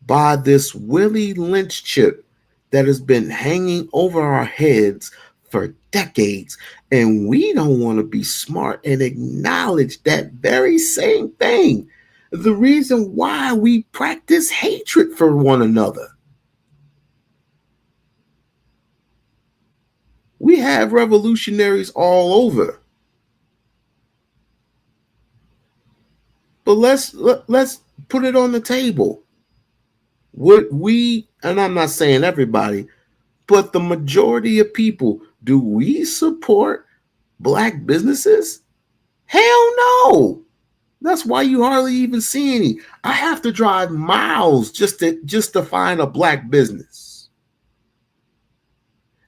by this Willie Lynch chip that has been hanging over our heads for decades. And we don't want to be smart and acknowledge that very same thing. The reason why we practice hatred for one another. We have revolutionaries all over. But let's put it on the table. Would we, and I'm not saying everybody, but the majority of people, do we support black businesses? Hell no. That's why you hardly even see any. I have to drive miles just to find a black business.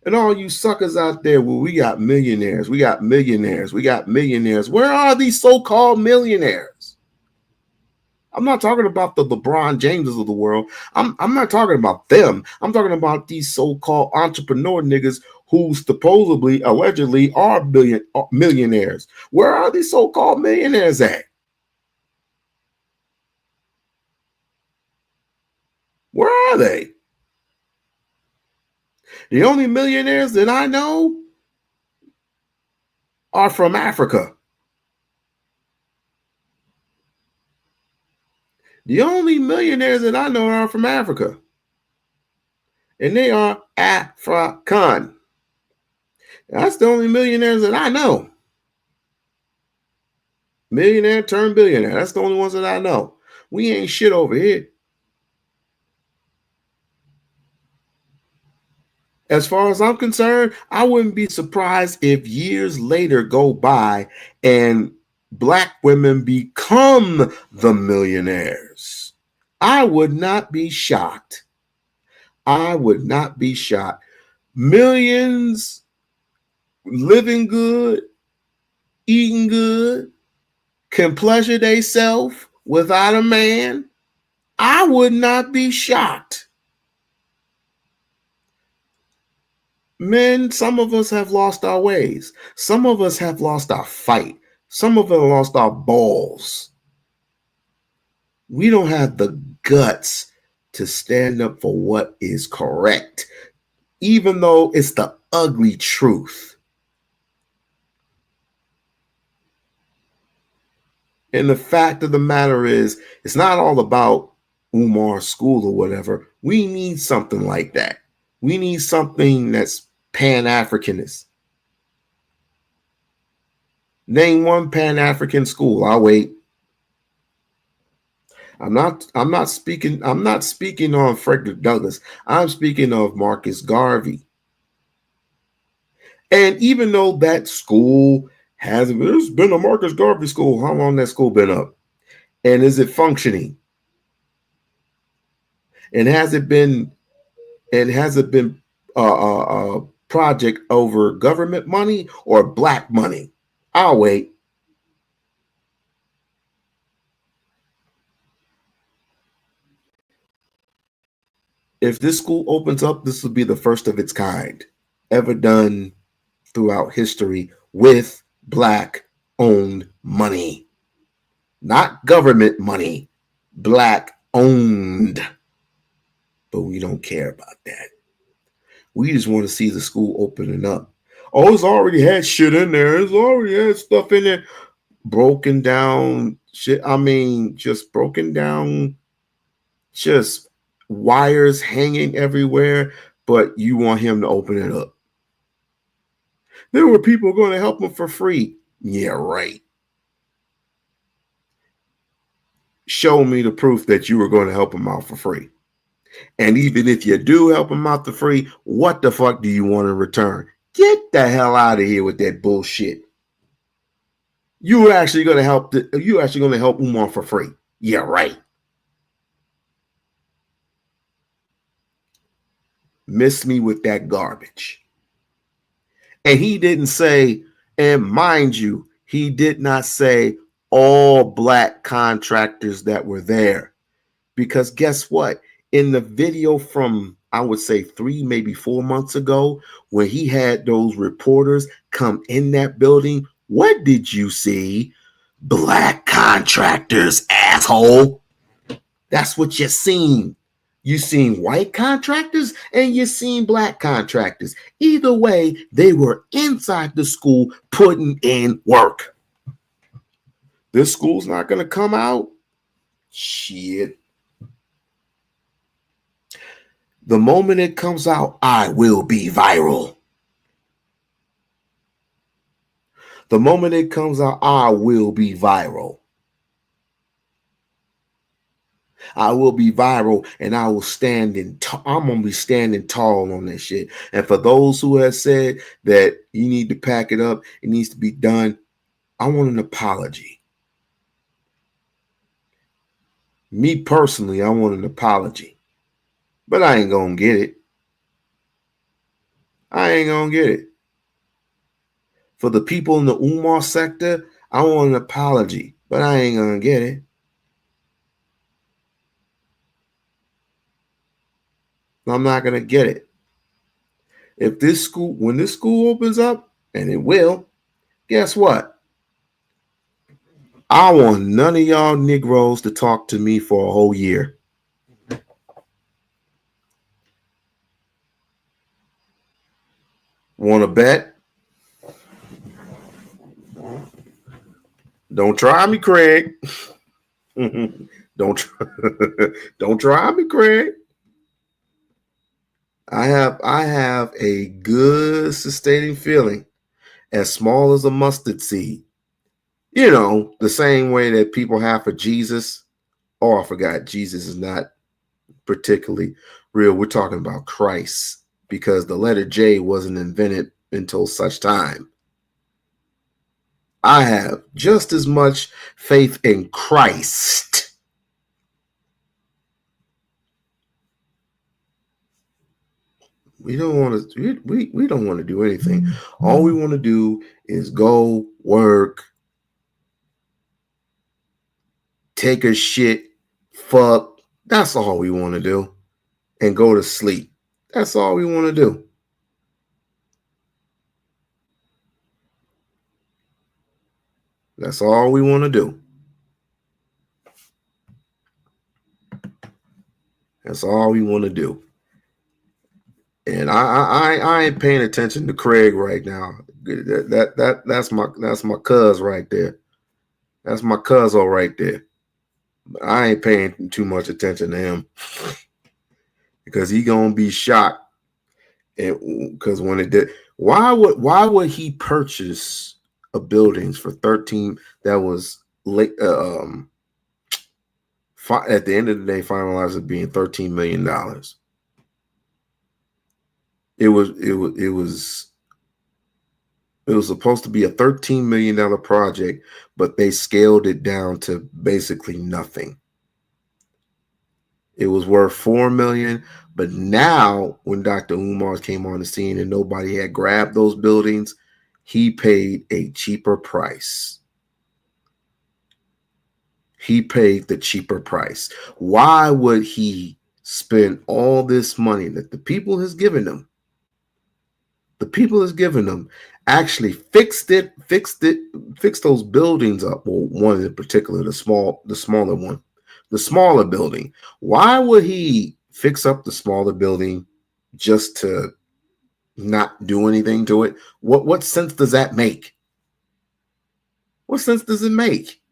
And all you suckers out there, well, we got millionaires, we got millionaires, we got millionaires. Where are these so-called millionaires? I'm not talking about the LeBron Jameses of the world. I'm not talking about them. I'm talking about these so-called entrepreneur niggas who supposedly, allegedly are millionaires. Where are these so-called millionaires at? Where are they? The only millionaires that I know are from Africa. The only millionaires that I know are from Africa. And they are African. That's the only millionaires that I know. Millionaire turned billionaire. That's the only ones that I know. We ain't shit over here. As far as I'm concerned, I wouldn't be surprised if years later go by and black women become the millionaires. I would not be shocked. I would not be shocked. Millions, living good, eating good, can pleasure themselves without a man, I would not be shocked. Men, some of us have lost our ways. Some of us have lost our fight. Some of us have lost our balls. We don't have the guts to stand up for what is correct, even though it's the ugly truth. And the fact of the matter is, it's not all about Umar's school or whatever. We need something like that. We need something that's Pan-Africanist. Name one Pan-African school. I'll wait. I'm not speaking on Frederick Douglass. I'm speaking of Marcus Garvey. And even though that school there's been a Marcus Garvey school, how long that school been up? And is it functioning? And has it been a project over government money or black money? I'll wait. If this school opens up, this will be the first of its kind ever done throughout history with black owned money. Not government money, black owned. But we don't care about that. We just want to see the school opening up. Oh, it's already had shit in there. It's already had stuff in there. Broken down shit. I mean, just broken down, just wires hanging everywhere. But you want him to open it up. There were people going to help him for free. Yeah, right. Show me the proof that you were going to help him out for free. And even if you do help him out for free, what the fuck do you want in return? Get the hell out of here with that bullshit. You actually going to help Umar for free. Yeah, right. Miss me with that garbage. And he didn't say, and mind you, he did not say all black contractors that were there. Because guess what? In the video from, I would say 3, maybe 4 months ago, when he had those reporters come in that building, what did you see? Black contractors, asshole. That's what you seen. You seen white contractors and you seen black contractors. Either way, they were inside the school putting in work. This school's not going to come out. Shit. The moment it comes out, I will be viral. The moment it comes out, I will be viral. I will be viral, and I will I'm going to be standing tall on that shit. And for those who have said that you need to pack it up, it needs to be done, I want an apology. Me personally, I want an apology. But I ain't going to get it. I ain't going to get it. For the people in the Umar sector, I want an apology. But I ain't going to get it. I'm not going to get it. When this school opens up, and it will, guess what? I want none of y'all Negroes to talk to me for a whole year. Want to bet? Don't try me, Craig. Don't try me, Craig. I have a good sustaining feeling, as small as a mustard seed. You know, the same way that people have for Jesus. Oh, I forgot. Jesus is not particularly real. We're talking about Christ, because the letter J wasn't invented until such time. I have just as much faith in Christ We don't want to. We don't want to do anything. All we want to do is go work, take a shit, fuck. That's all we want to do, and go to sleep. That's all we want to do. That's all we want to do. That's all we want to do. And I ain't paying attention to Craig right now. That's my cuz right there. That's my cuzzo right there. But I ain't paying too much attention to him because he gonna be shocked. Because when it did, why would he purchase a buildings for 13 that was late at the end of the day finalized as being $13 million? It was supposed to be a $13 million project, but they scaled it down to basically nothing. It was worth $4 million, but now when Dr. Umar came on the scene and nobody had grabbed those buildings, he paid a cheaper price. He paid the cheaper price. Why would he spend all this money that the people has given him? The people has given them actually fixed those buildings up. Well, one in particular, the smaller one, the smaller building. Why would he fix up the smaller building just to not do anything to it? What sense does that make? What sense does it make?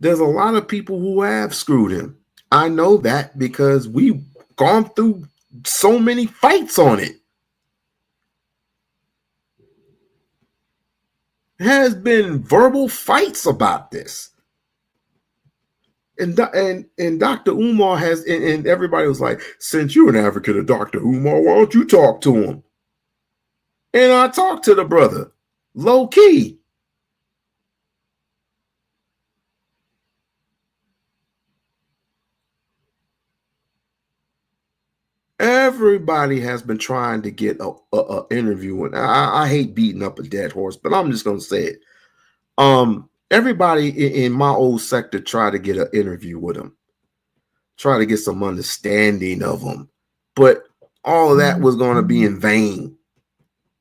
There's a lot of people who have screwed him. I know that because we've gone through so many fights on it. There has been verbal fights about this. And Dr. Umar has, and everybody was like, since you're an advocate of Dr. Umar, why don't you talk to him? And I talked to the brother, low key. Everybody has been trying to get a interview, and I hate beating up a dead horse, but I'm just gonna say it. Everybody in my old sector tried to get an interview with him, try to get some understanding of him, but all of that was going to be in vain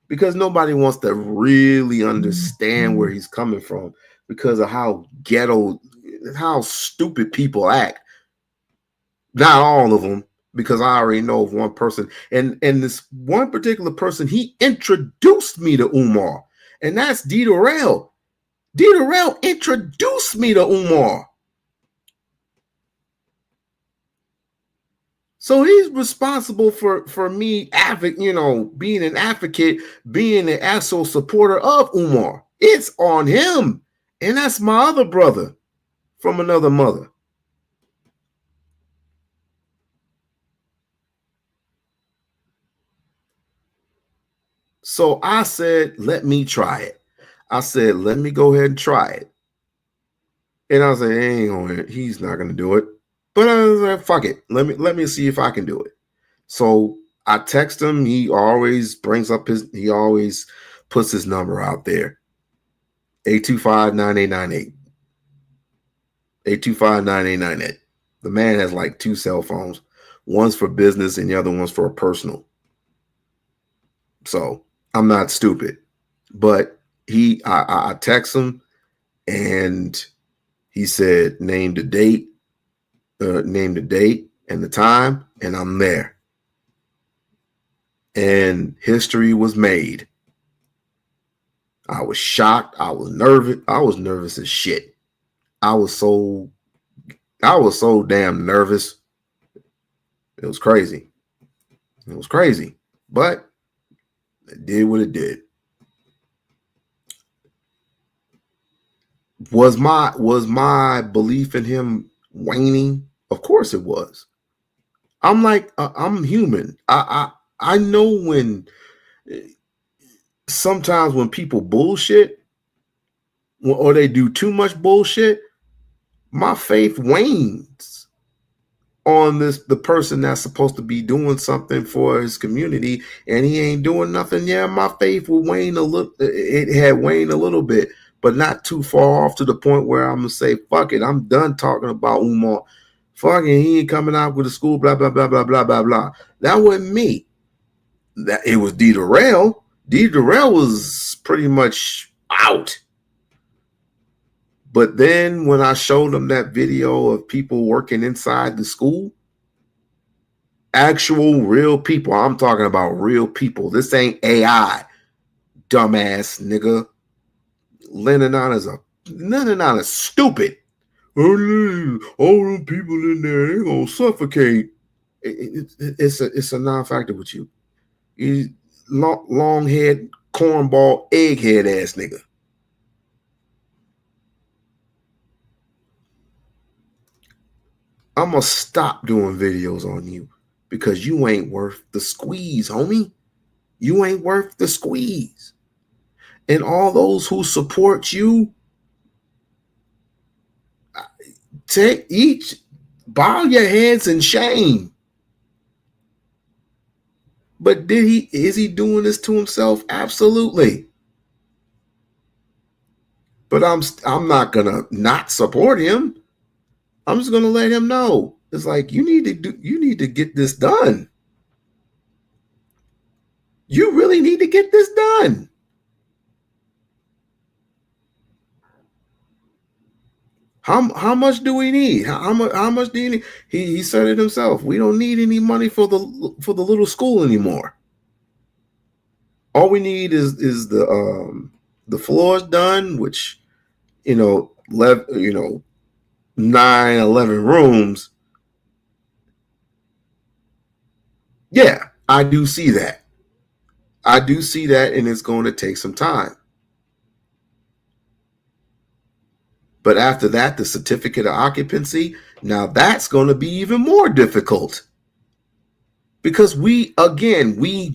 because nobody wants to really understand where he's coming from because of how ghetto, how stupid people act. Not all of them, because I already know of one person, and this one particular person, he introduced me to Umar, and that's D. Durrell. D. Durrell introduced me to Umar. So he's responsible for me, being an advocate, being an actual supporter of Umar. It's on him, and that's my other brother from another mother. So I said, let me try it. I said, let me go ahead and try it. And I said, he's not gonna do it. But I was like, fuck it. Let me see if I can do it. So I text him. He always puts his number out there. 825-9898. 825-9898. The man has like 2 cell phones. One's for business and the other one's for a personal. So I'm not stupid. But I text him and he said, name the date and the time, and I'm there. And history was made. I was shocked. I was nervous. I was nervous as shit. I was so damn nervous. It was crazy. It was crazy. But it did what it did. Was my belief in him waning? Of course it was. I'm like, I'm human. I know when sometimes when people bullshit or they do too much bullshit, my faith wanes on the person that's supposed to be doing something for his community, and he ain't doing nothing. Yeah, my faith will wane a little. It had waned a little bit, but not too far off to the point where I'm gonna say, fuck it, I'm done talking about Umar. Fucking, he ain't coming out with the school, blah blah blah blah blah blah blah. That wasn't me. That it was D. Durrell. D. Durrell was pretty much out. But then when I showed them that video of people working inside the school, actual real people, I'm talking about real people. This ain't AI, dumbass nigga. Lennon is stupid. All them people in there, they gonna suffocate. It's a non-factor with you. You long head, cornball, egghead ass nigga. I'm gonna stop doing videos on you because you ain't worth the squeeze, homie. You ain't worth the squeeze. And all those who support you, bow your heads in shame. But is he doing this to himself? Absolutely. But I'm not gonna not support him. I'm just gonna let him know. It's like you need to get this done. You really need to get this done. How much do we need? How much do you need? He said it himself. We don't need any money for the little school anymore. All we need is the floors done, which 9, 11 rooms. Yeah, I do see that. And it's going to take some time. But after that, the certificate of occupancy, now that's going to be even more difficult. Because we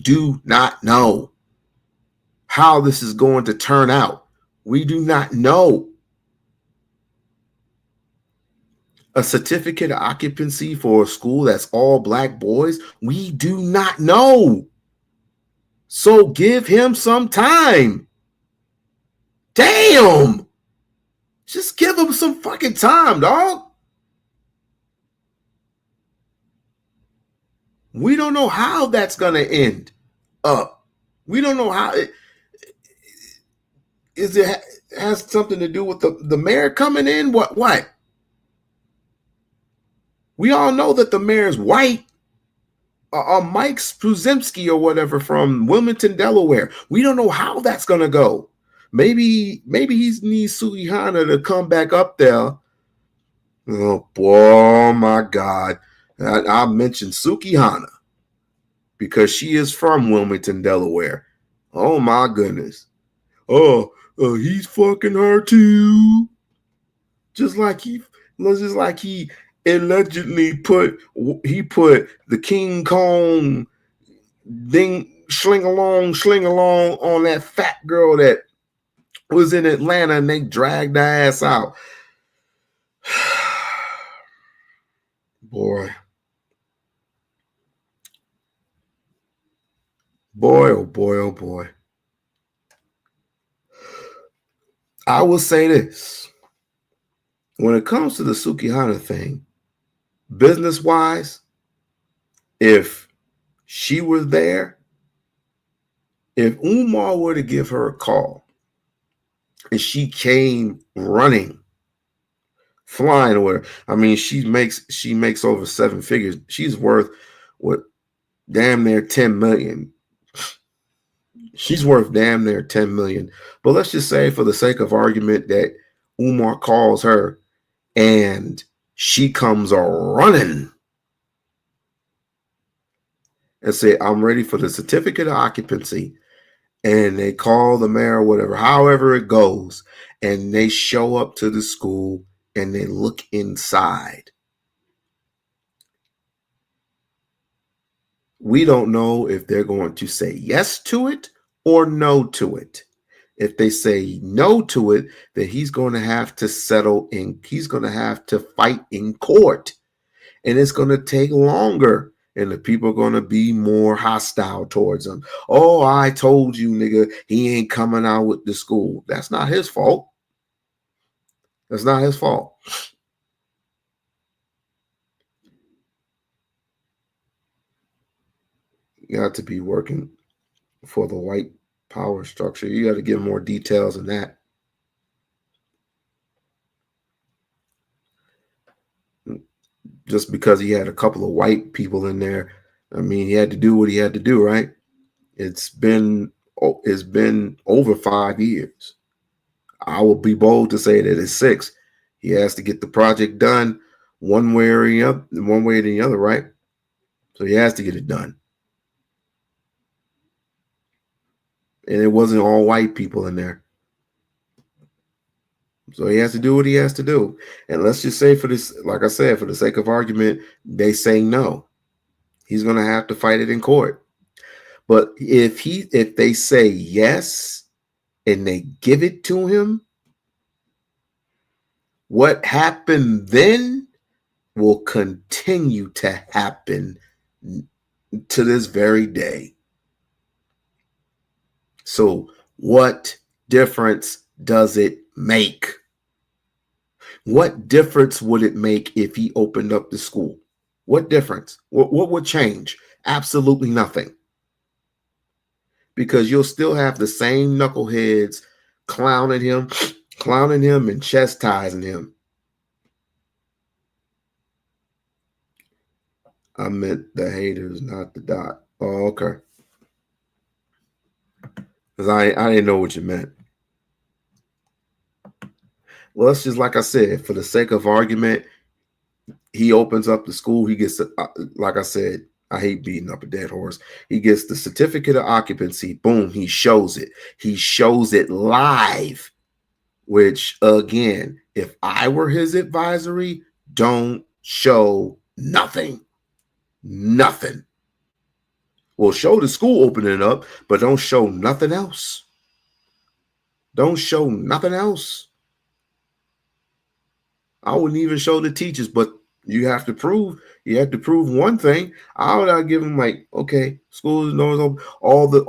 do not know how this is going to turn out. We do not know. A certificate of occupancy for a school that's all black boys, we do not know. So give him some time. Damn. Just give him some fucking time, dog. We don't know how that's going to end up. We don't know how it has something to do with the mayor coming in. What? We all know that the mayor's white. Mike Spuzimski or whatever from Wilmington, Delaware. We don't know how that's going to go. Maybe he needs Sugihana to come back up there. Oh, boy, my God. I mentioned Sukihana because she is from Wilmington, Delaware. Oh, my goodness. Oh, he's fucking her too. Just like he allegedly put the King Kong sling along on that fat girl that was in Atlanta, and they dragged her ass out. Boy, oh boy, oh boy. I will say this. When it comes to the Sukihana thing, business-wise, if she was there, if Umar were to give her a call and she came running, flying, or I mean, she makes over 7 figures. She's worth damn near 10 million. She's worth damn near 10 million. But let's just say, for the sake of argument, that Umar calls her and she comes running and say, I'm ready for the certificate of occupancy. And they call the mayor or whatever, however it goes, and they show up to the school and they look inside. We don't know if they're going to say yes to it or no to it. If they say no to it, then he's going to have to fight in court. and it's going to take longer. And the people are going to be more hostile towards him. Oh, I told you, nigga, he ain't coming out with the school. That's not his fault. That's not his fault. You got to be working for the white power structure. You got to give more details than that. Just because he had a couple of white people in there, I mean, he had to do what he had to do, right? It's been over 5 years. I will be bold to say that it's 6. He has to get the project done one way or the other, right? So he has to get it done. And it wasn't all white people in there. So he has to do what he has to do. And let's just say, for this, like I said, for the sake of argument, they say no. He's going to have to fight it in court. But if they say yes and they give it to him, what happened then will continue to happen to this very day. So what difference does it make? What difference would it make if he opened up the school? What difference? What would change? Absolutely nothing. Because you'll still have the same knuckleheads clowning him and chastising him. I meant the haters, not the dot. Oh, okay. Because I didn't know what you meant. Well, it's just like I said, for the sake of argument, he opens up the school. He gets, like I said, I hate beating up a dead horse. He gets the certificate of occupancy. Boom, he shows it. He shows it live, which, again, if I were his advisory, don't show nothing. Nothing. Well, show the school opening up, but don't show nothing else. Don't show nothing else. I wouldn't even show the teachers, but you have to prove one thing. I would give them, like, okay, schools knows all the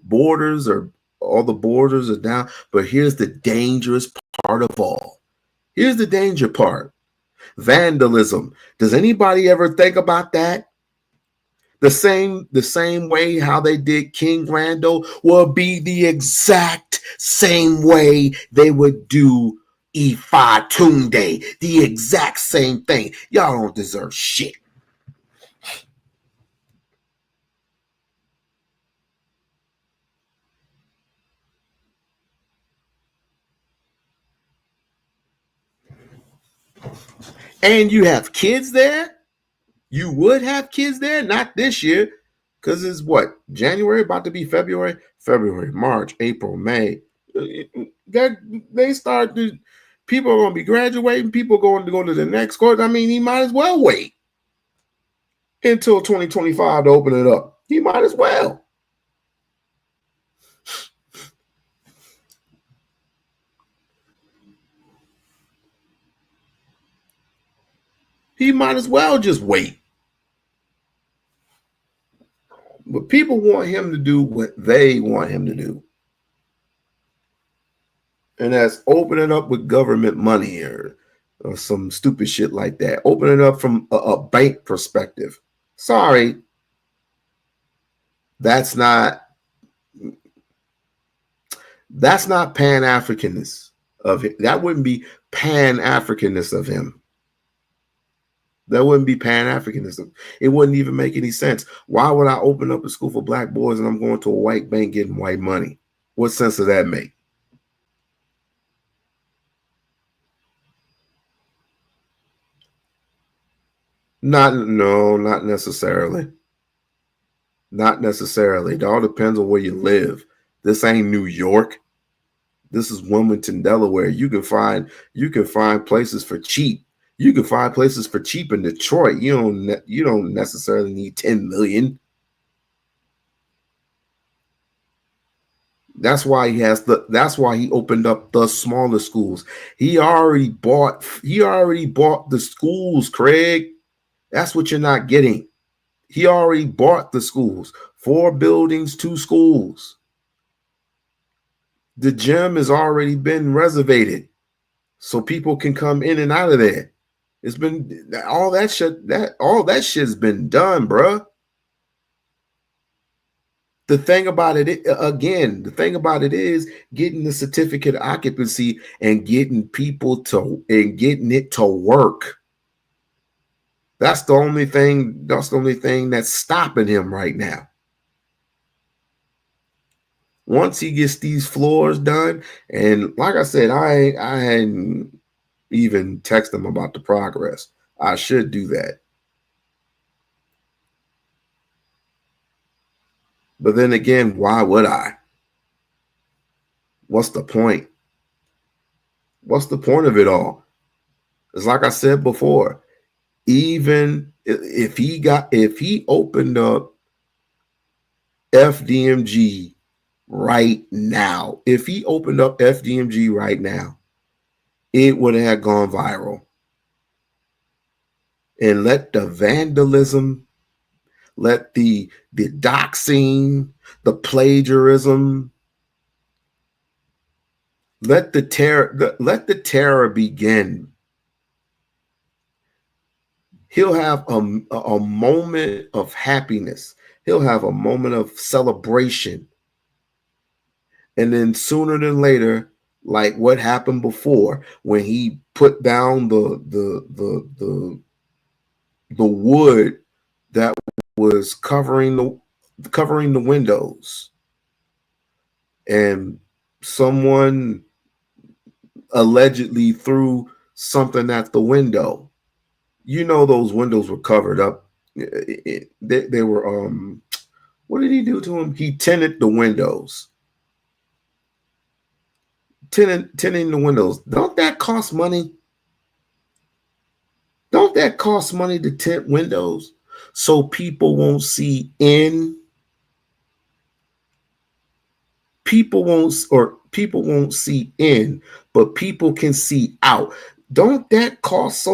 borders are down, but here's the dangerous part of all. Here's the danger part. Vandalism. Does anybody ever think about that? The same way how they did King Randall will be the exact same way they would do Ifa Tunde. The exact same thing. Y'all don't deserve shit. And you have kids there? You would have kids there? Not this year. Because it's what? January, about to be February, March, April, May. They start to, people are going to be graduating. People are going to go to the next course. I mean, he might as well wait until 2025 to open it up. He might as well. He might as well just wait. But people want him to do what they want him to do. And that's opening up with government money or some stupid shit like that. Opening up from a bank perspective. Sorry. That's not Pan-Africanness of him. That wouldn't be Pan-Africanness of him. That wouldn't be Pan-Africanism. It wouldn't even make any sense. Why would I open up a school for black boys and I'm going to a white bank getting white money? What sense does that make? Not necessarily. Not necessarily. It all depends on where you live. This ain't New York. This is Wilmington, Delaware. You can find places for cheap. You can find places for cheap in Detroit. You don't necessarily need 10 million. That's why he opened up the smaller schools. He already bought the schools, Craig. That's what you're not getting. He already bought the schools. 4 buildings, 2 schools. The gym has already been reservated so people can come in and out of there. It's been all that shit's been done, bruh. The thing about it is getting the certificate of occupancy and getting it to work. That's the only thing that's stopping him right now. Once he gets these floors done, and like I said, I hadn't even texted him about the progress. I should do that. But then again, why would I? What's the point? What's the point of it all? It's like I said before, even if he opened up FDMG right now, it would have gone viral. And let the vandalism, let the doxing, the plagiarism, let the terror begin. He'll have a moment of happiness. He'll have a moment of celebration. And then sooner than later, like what happened before, when he put down the wood that was covering the windows, and someone allegedly threw something at the window. You know, those windows were covered up. They were what did he do to them? He tinted the windows. Tinting the windows. Don't that cost money? Don't that cost money to tint windows so people won't see in? People won't see in, but people can see out. Don't that cost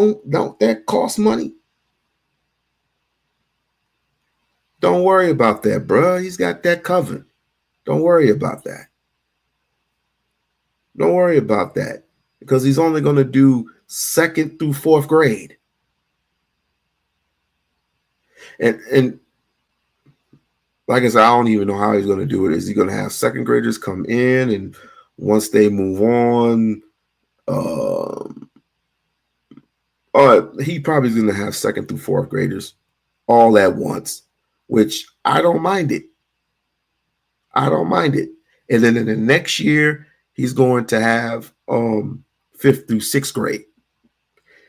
money? Don't worry about that, bro. He's got that covered. Don't worry about that. Don't worry about that, because he's only going to do 2nd through 4th grade. And like I said, I don't even know how he's going to do it. Is he going to have 2nd graders come in, and once they move on, he probably is going to have 2nd through 4th graders all at once, which I don't mind it. And then in the next year, he's going to have 5th through 6th grade.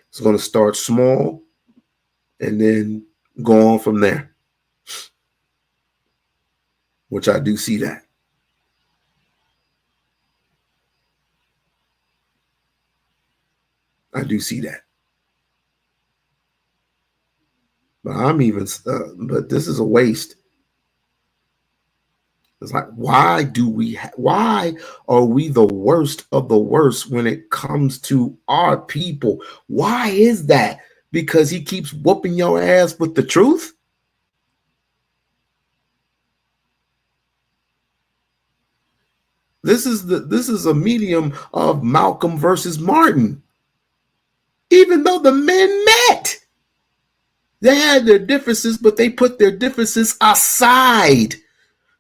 It's going to start small and then go on from there, which I do see that. I do see that. But but this is a waste. It's like, why are we the worst of the worst when it comes to our people? Why is that? Because he keeps whooping your ass with the truth? This is a medium of Malcolm versus Martin. Even though the men met, they had their differences, but they put their differences aside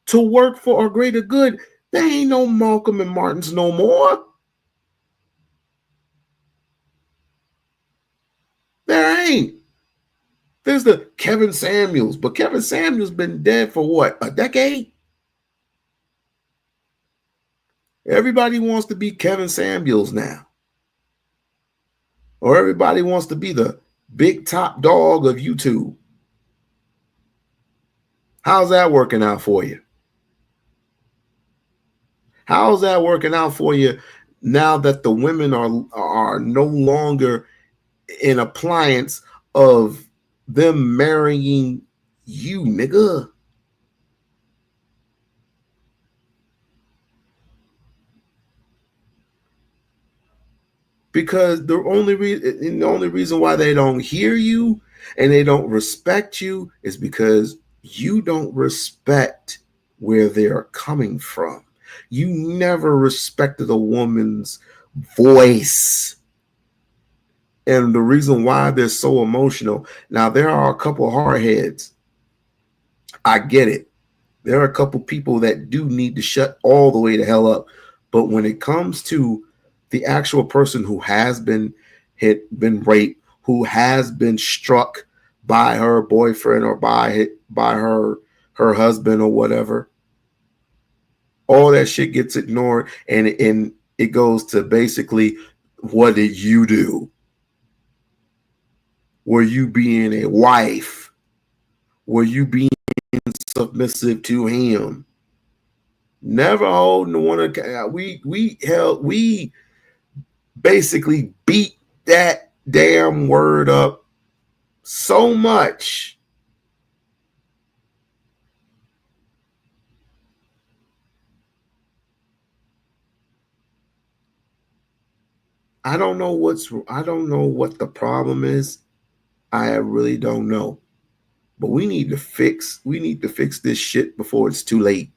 to work for a greater good. There ain't no Malcolm and Martins no more. There ain't. There's the Kevin Samuels, but Kevin Samuels been dead for what, a decade? Everybody wants to be Kevin Samuels now. Or everybody wants to be the big top dog of YouTube. How's that working out for you? How's that working out for you now that the women are no longer an appliance of them marrying you, nigga? because the only reason why they don't hear you and they don't respect you is because you don't respect where they're coming from. You never respected a woman's voice. And the reason why they're so emotional, now there are a couple hardheads. I get it. There are a couple people that do need to shut all the way the hell up. But when it comes to the actual person who has been hit, been raped, who has been struck by her boyfriend or by her husband or whatever, all that shit gets ignored, and it goes to basically, what did you do? Were you being a wife? Were you being submissive to him? Never holding the one. We basically beat that damn word up so much. I don't know what the problem is. I really don't know. But we need to fix this shit before it's too late.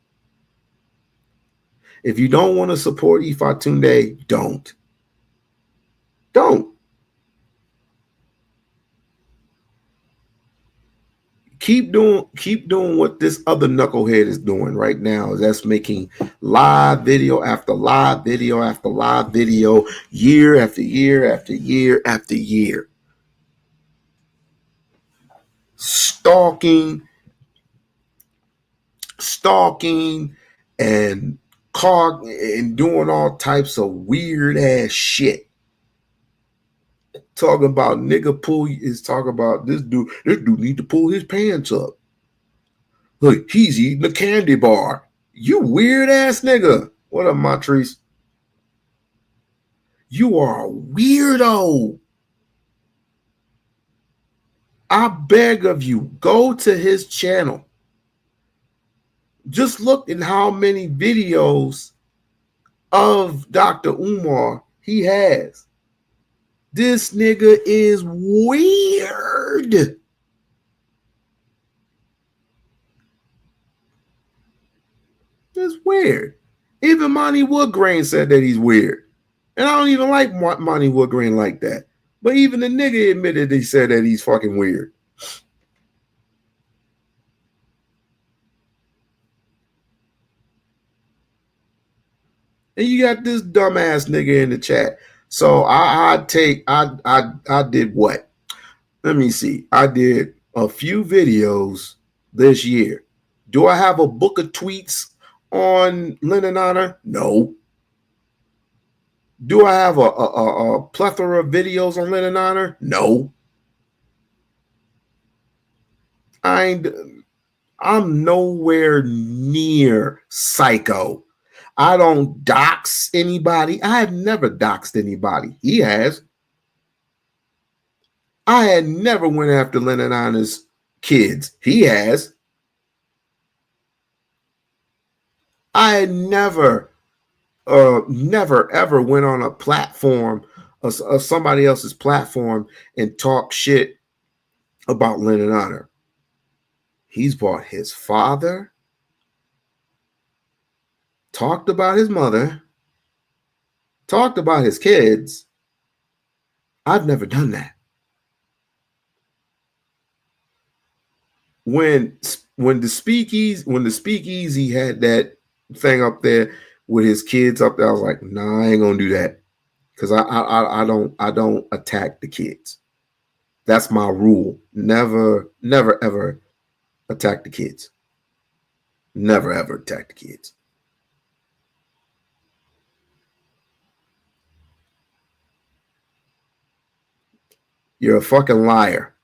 If you don't want to support Ifatunde, don't. Don't. Keep doing what this other knucklehead is doing right now. That's making live video after live video after live video, year after year after year after year. Stalking and doing all types of weird ass shit. Talking about nigga pull is talking about this dude need to pull his pants up. Look, he's eating a candy bar. You weird ass nigga. What up, Montrese? You are a weirdo. I beg of you, go to his channel. Just look at how many videos of Dr. Umar he has. This nigga is weird. It's weird. Even Monty Woodgrain said that he's weird. And I don't even like Monty Woodgrain like that. But even the nigga admitted he said that he's fucking weird. And you got this dumbass nigga in the chat. So I did what? Let me see. I did a few videos this year. Do I have a book of tweets on Lennon Honor? No. Do I have a plethora of videos on Lennon Honor? No. I'm nowhere near psycho. I don't dox anybody. I have never doxed anybody. He has. I had never went after Lennon Honor's kids. He has. I had never ever went on a platform, somebody else's platform, and talk shit about Lennon Honor. He's brought his father, talked about his mother, talked about his kids. I've never done that. When the speakeasy had that thing up there with his kids up there, I was like, nah, I ain't gonna do that, because I don't attack the kids. That's my rule. Never ever attack the kids. Never ever attack the kids. You're a fucking liar.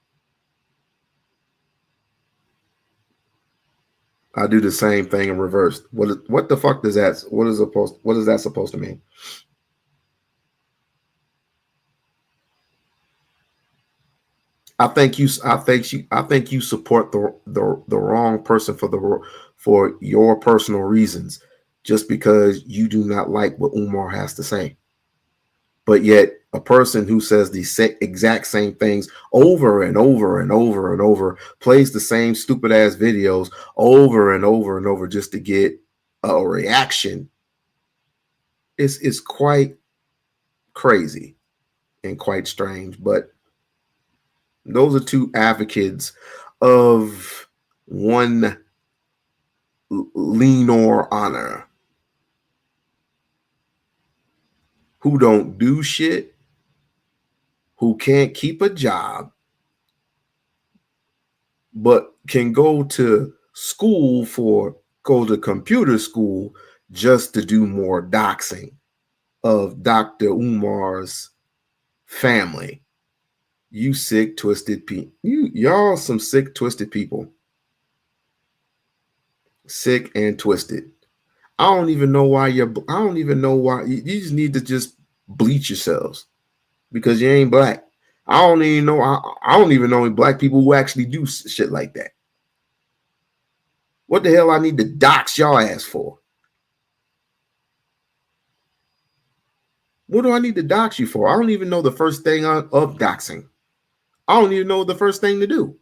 I do the same thing in reverse. What the fuck does that? What is that supposed to mean? I think you support the wrong person for your personal reasons, just because you do not like what Umar has to say. But yet A person who says the exact same things over and over and over and over, plays the same stupid ass videos over and over and over just to get a reaction, is quite crazy and quite strange. But those are two advocates of one lean or honor who don't do shit, who can't keep a job, but can go to computer school just to do more doxing of Dr. Umar's family. You sick, twisted people. Y'all some sick, twisted people. Sick and twisted. I don't even know why you just need to just bleach yourselves because you ain't black. I don't even know any black people who actually do shit like that. What the hell I need to dox y'all ass for? What do I need to dox you for? I don't even know the first thing of doxing. I don't even know the first thing to do.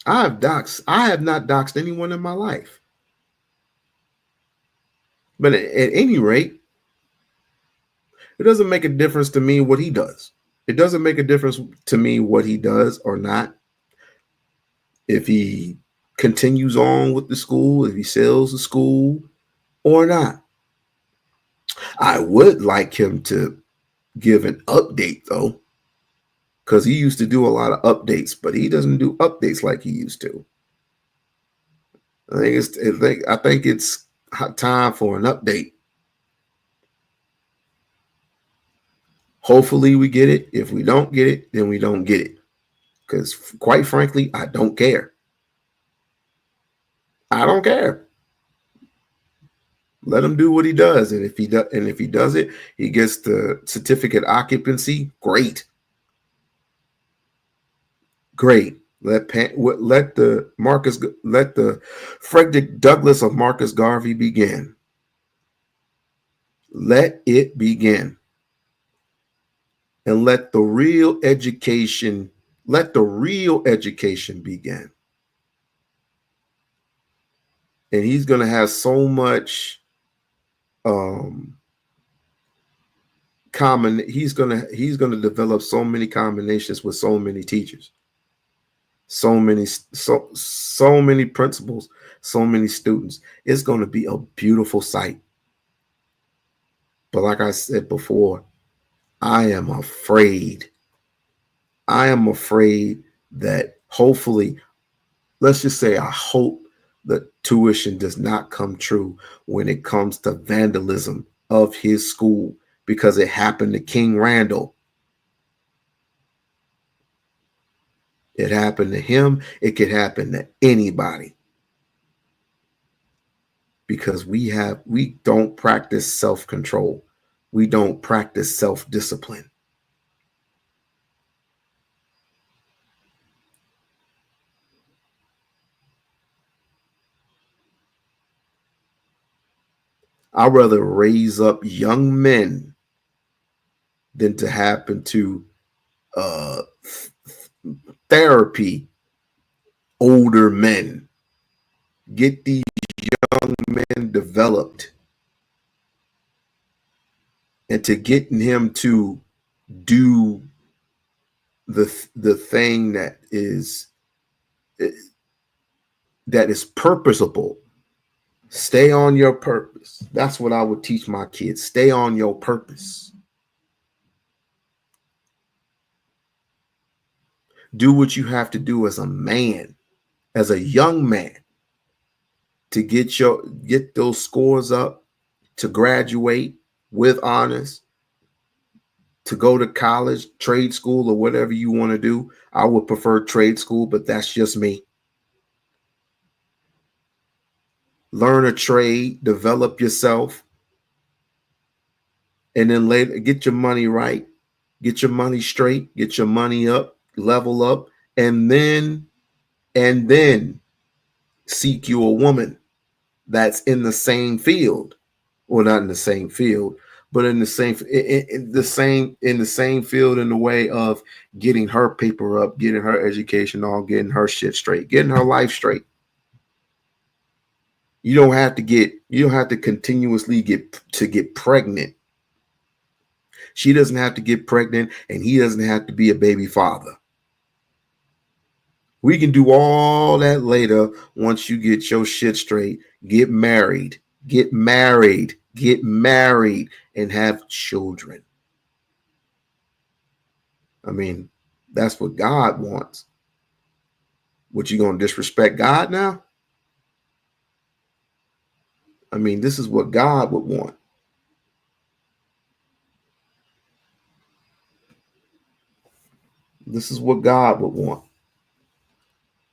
I have not doxed anyone in my life. But at any rate, it doesn't make a difference to me what he does. It doesn't make a difference to me what he does or not. If he continues on with the school, if he sells the school or not. I would like him to give an update though, because he used to do a lot of updates, but he doesn't do updates like he used to. I think it's time for an update. Hopefully we get it. If we don't get it, then we don't get it. Because quite frankly, I don't care. I don't care. Let him do what he does, and if he does it, he gets the certificate occupancy. Great. Let the Frederick Douglass of Marcus Garvey begin. Let it begin, and let the real education begin. And he's going to have so much he's going to develop so many combinations with so many teachers, so many principals, so many students. It's going to be a beautiful sight. But like I said before, I am afraid that hopefully, let's just say I hope that tuition does not come true when it comes to vandalism of his school, because it happened to King Randall. It happened to him. It could happen to anybody. Because we don't practice self-control. We don't practice self-discipline. I'd rather raise up young men than to happen to therapy older men. Get these young men developed, and to getting him to do the thing that is purposeful. Stay on your purpose. That's what I would teach my kids. Stay on your purpose. Do what you have to do as a man, as a young man, to get those scores up, to graduate with honors, to go to college, trade school, or whatever you want to do. I would prefer trade school, but that's just me. Learn a trade, develop yourself, and then later get your money right, get your money straight, get your money up, level up, and then seek you a woman that's in the same field. Well, not in the same field, but in the same field in the way of getting her paper up, getting her education on, getting her shit straight, getting her life straight. You don't have to continuously get pregnant. She doesn't have to get pregnant, and he doesn't have to be a baby father. We can do all that later once you get your shit straight. Get married, get married, get married, and have children. I mean, that's what God wants. What, you gonna disrespect God now? I mean, this is what God would want. This is what God would want.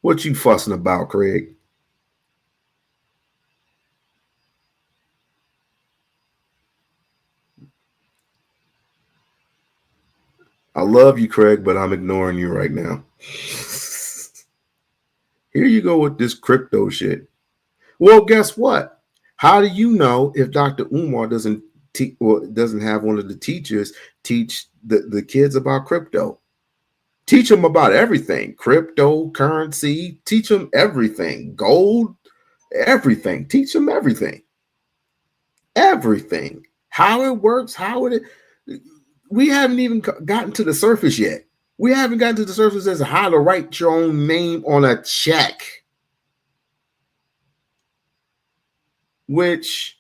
What you fussing about, Craig? I love you, Craig, but I'm ignoring you right now. Here you go with this crypto shit. Well, guess what? How do you know if Dr. Umar doesn't have one of the teachers teach the kids about crypto? Teach them about everything. Cryptocurrency, teach them everything. Gold, everything. Teach them everything. Everything. How it works, we haven't even gotten to the surface yet. We haven't gotten to the surface as to how to write your own name on a check, which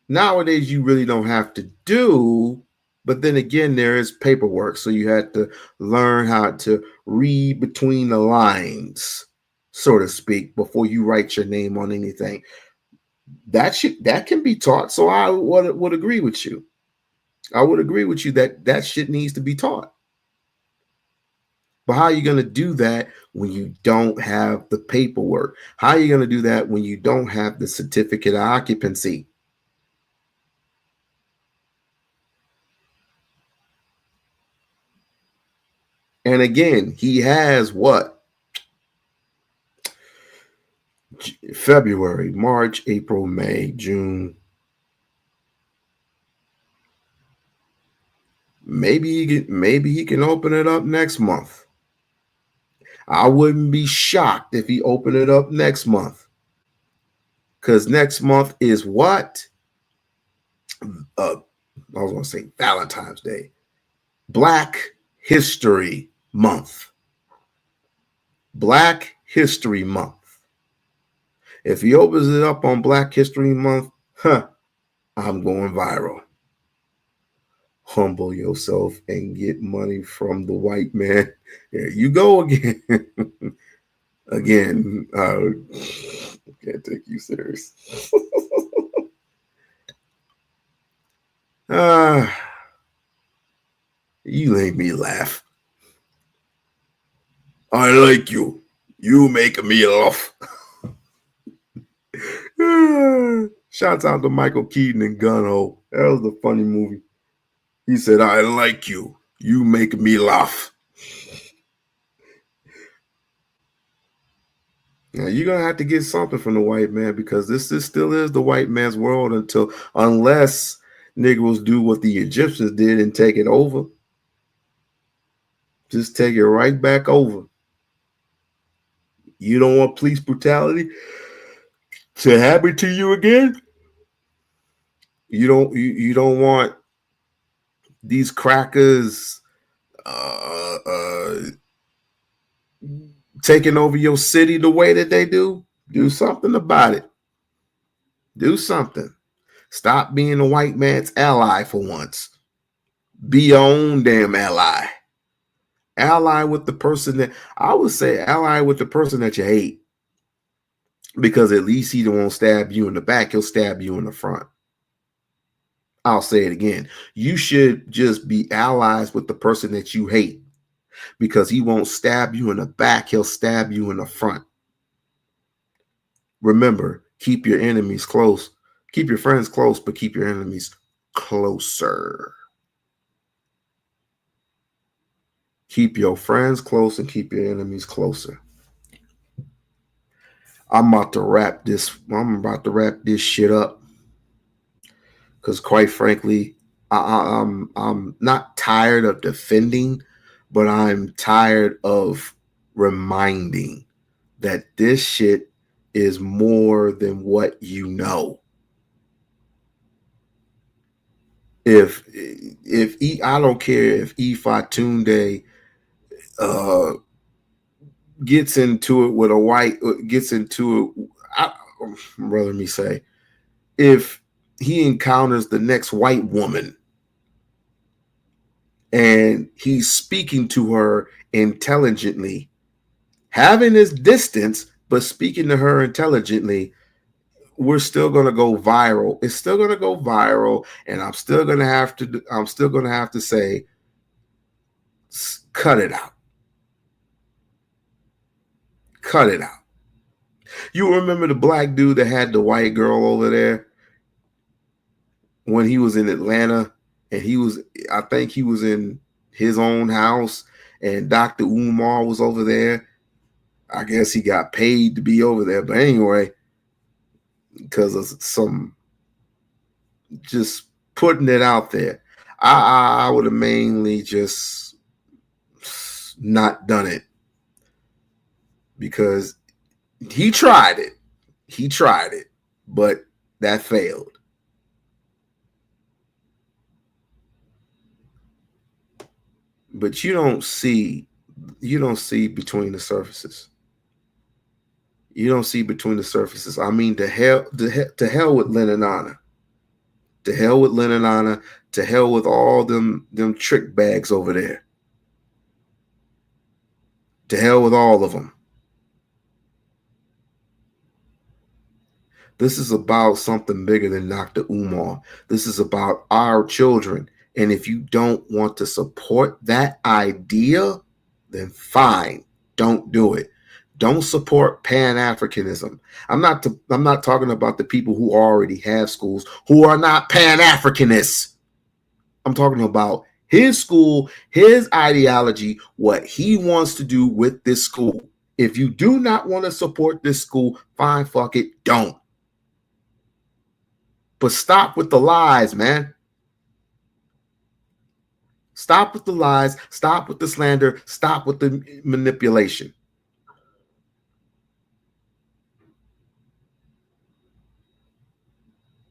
nowadays you really don't have to do. But then again, there is paperwork. So you had to learn how to read between the lines, so to speak, before you write your name on anything. That can be taught. So I would agree with you. I would agree with you that shit needs to be taught. But how are you going to do that when you don't have the paperwork? How are you going to do that when you don't have the certificate of occupancy? And again, he has what? February, March, April, May, June. Maybe he can open it up next month. I wouldn't be shocked if he opened it up next month. Because next month is what? I was going to say Valentine's Day. Black History Month. Black History Month. If he opens it up on Black History Month, I'm going viral. Humble yourself and get money from the white man. There you go again. Again, I can't take you serious. You make me laugh. I like you. You make me laugh. Shouts out to Michael Keaton and Gunho. That was a funny movie. He said, I like you. You make me laugh. Now you're gonna have to get something from the white man, because this still is the white man's world unless Negroes do what the Egyptians did and take it over. Just take it right back over. You don't want police brutality to happen to you again? You don't want these crackers taking over your city the way that they do? Do something about it. Do something. Stop being the white man's ally for once. Be your own damn ally. Ally with the person that, I would say, ally with the person that you hate. Because at least he won't stab you in the back, he'll stab you in the front. I'll say it again. You should just be allies with the person that you hate, because he won't stab you in the back, he'll stab you in the front. Remember, keep your enemies close. Keep your friends close, but keep your enemies closer. Keep your friends close and keep your enemies closer. I'm about to wrap this shit up. because quite frankly, I'm not tired of defending, but I'm tired of reminding that this shit is more than what you know. I don't care if Ifatunde uh gets into it with a white gets into it. Rather me say, if he encounters the next white woman and he's speaking to her intelligently, having his distance, but speaking to her intelligently, we're still going to go viral. It's still going to go viral, and I'm still going to have to. I'm still going to have to say, cut it out. Cut it out. You remember the black dude that had the white girl over there when he was in Atlanta, and I think he was in his own house, and Dr. Umar was over there. I guess he got paid to be over there, but anyway, because of some just putting it out there, I would have mainly just not done it because he tried it, but that failed. But you don't see between the surfaces. You don't see between the surfaces. I mean, to hell with Lennon. To hell with Lennon. To hell with all them trick bags over there. To hell with all of them. This is about something bigger than Dr. Umar. This is about our children. And if you don't want to support that idea, then fine, don't do it. Don't support Pan-Africanism. I'm not talking about the people who already have schools who are not Pan-Africanists. I'm talking about his school, his ideology, what he wants to do with this school. If you do not want to support this school, fine, fuck it, don't. But stop with the lies, man. Stop with the lies. Stop with the slander. Stop with the manipulation.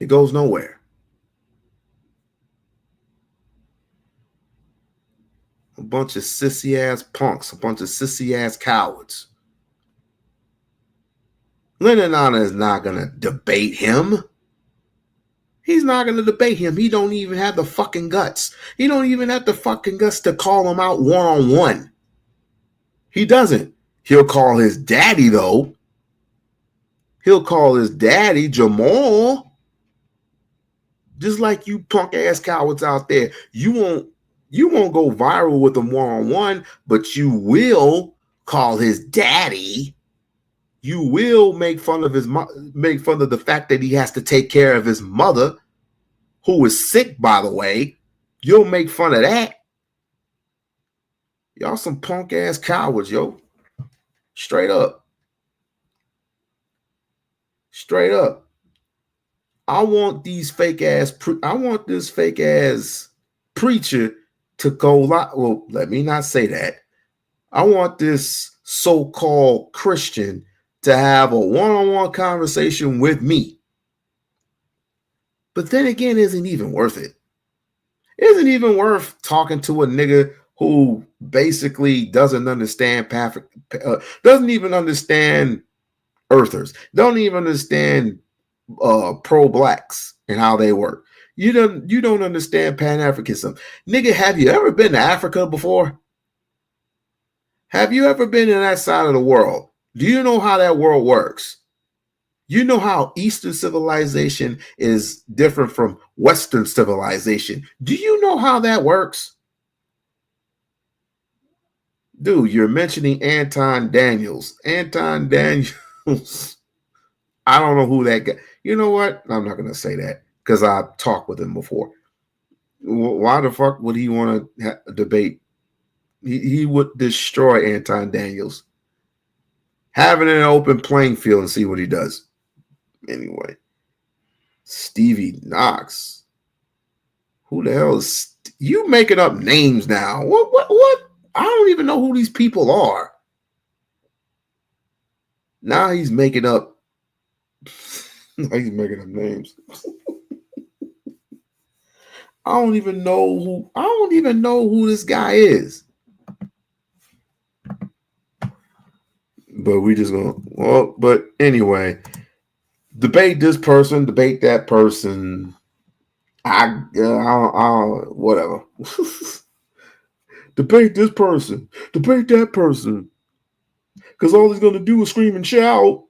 It goes nowhere. A bunch of sissy ass punks, a bunch of sissy ass cowards. Lennon Anna is not going to debate him. He's not going to debate him. He don't even have the fucking guts. He don't even have the fucking guts to call him out one-on-one. He doesn't. He'll call his daddy, though. He'll call his daddy, Jamal. Just like you punk ass cowards out there. You won't go viral with him one-on-one, but you will call his daddy. You will make fun of the fact that he has to take care of his mother, who is sick, by the way. You'll make fun of that. Y'all some punk ass cowards, yo. Straight up. Straight up. I want this fake ass preacher to go well, let me not say that. I want this so-called Christian to have a one-on-one conversation with me. But then again, isn't even worth it. Isn't even worth talking to a nigga who basically doesn't understand doesn't even understand earthers, don't even understand pro-blacks and how they work. You don't understand Pan-Africanism. Nigga, have you ever been to Africa before? Have you ever been in that side of the world? Do you know how that world works? You know how Eastern civilization is different from Western civilization. Do you know how that works? Dude, you're mentioning Anton Daniels. Anton Daniels. I don't know who that guy. You know what? I'm not going to say that because I've talked with him before. Why the fuck would he want to debate? He would destroy Anton Daniels. Have it in an open playing field and see what he does. Anyway, Stevie Knox. Who the hell is you making up names now? What? I don't even know who these people are. Now he's making up. Now he's making up names. I don't even know who. I don't even know who this guy is. But we just gonna. Well, but anyway, debate this person, debate that person. Whatever. Debate this person, debate that person. Because all he's gonna do is scream and shout.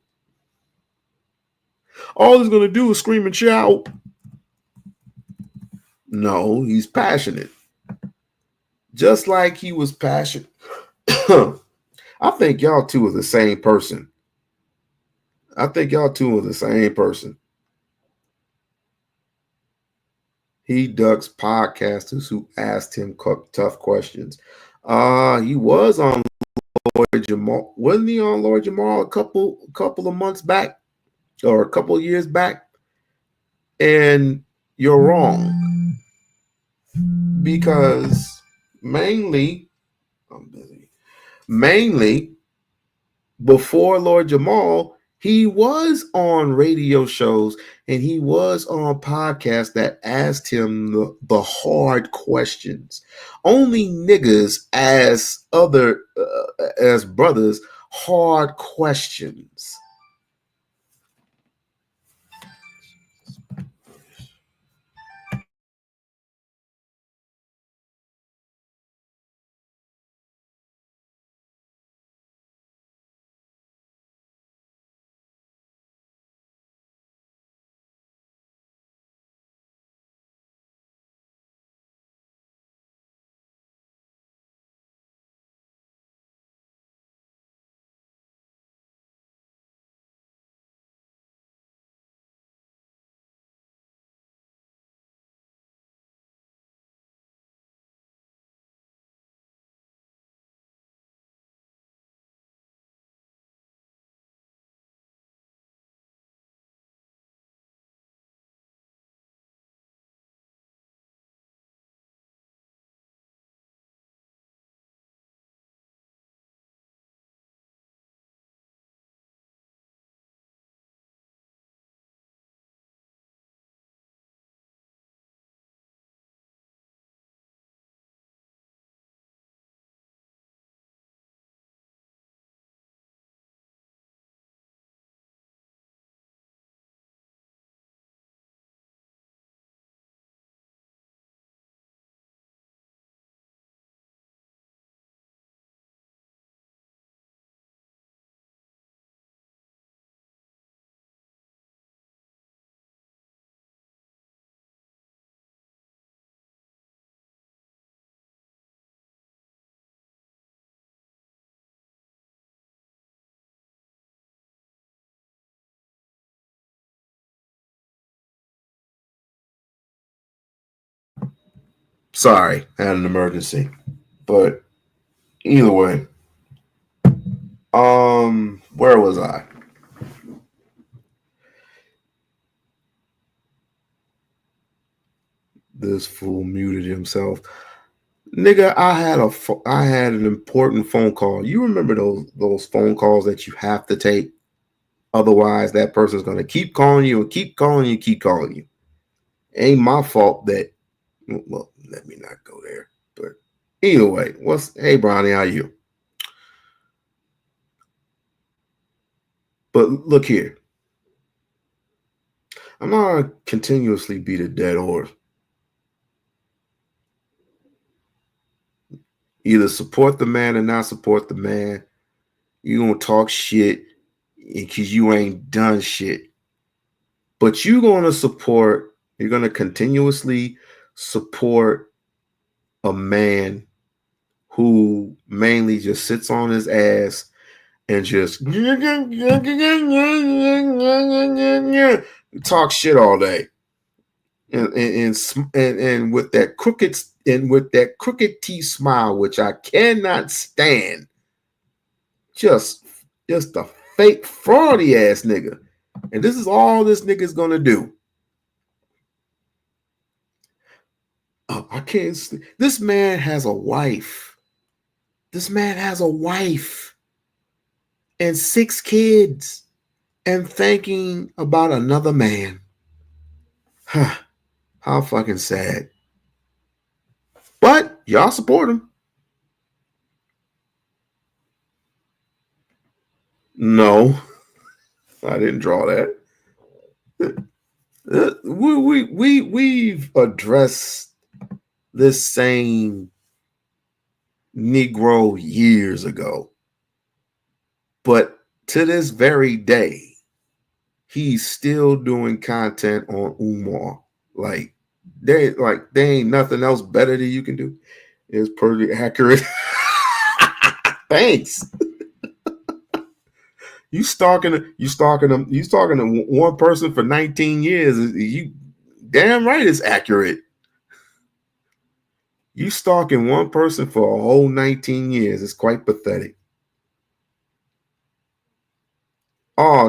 All he's gonna do is scream and shout. No, he's passionate. Just like he was passionate. I think y'all two are the same person. I think y'all two are the same person. He ducks podcasters who asked him tough questions. He was on Lord Jamal. Wasn't he on Lord Jamal a couple of months back or a couple of years back? And you're wrong. Because mainly before Lord Jamal, he was on radio shows and he was on podcasts that asked him the hard questions. Only niggas ask as brothers hard questions. Sorry, I had an emergency. But either way, where was I? This fool muted himself. Nigga, I had an important phone call. You remember those phone calls that you have to take? Otherwise, that person's gonna keep calling you and keep calling you, keep calling you. Ain't my fault that. Well, let me not go there. But either way, hey Bronny, how you? But look here, I'm not gonna continuously beat a dead horse. Either support the man or not support the man. You gonna talk shit because you ain't done shit. But you're gonna continuously support a man who mainly just sits on his ass and just talk shit all day. And with that crooked teeth smile, which I cannot stand, just a fake fraudy ass nigga. And this is all this nigga's gonna do. Oh, I can't sleep. This man has a wife. This man has a wife and 6 kids and thinking about another man. Huh. How fucking sad. But y'all support him. No, I didn't draw that. We've addressed this same Negro years ago, but to this very day, he's still doing content on Umar. There ain't nothing else better that you can do. It's pretty accurate. Thanks. You stalking one person for 19 years. You damn right it's accurate. You stalking one person for a whole 19 years. It's quite pathetic. Oh,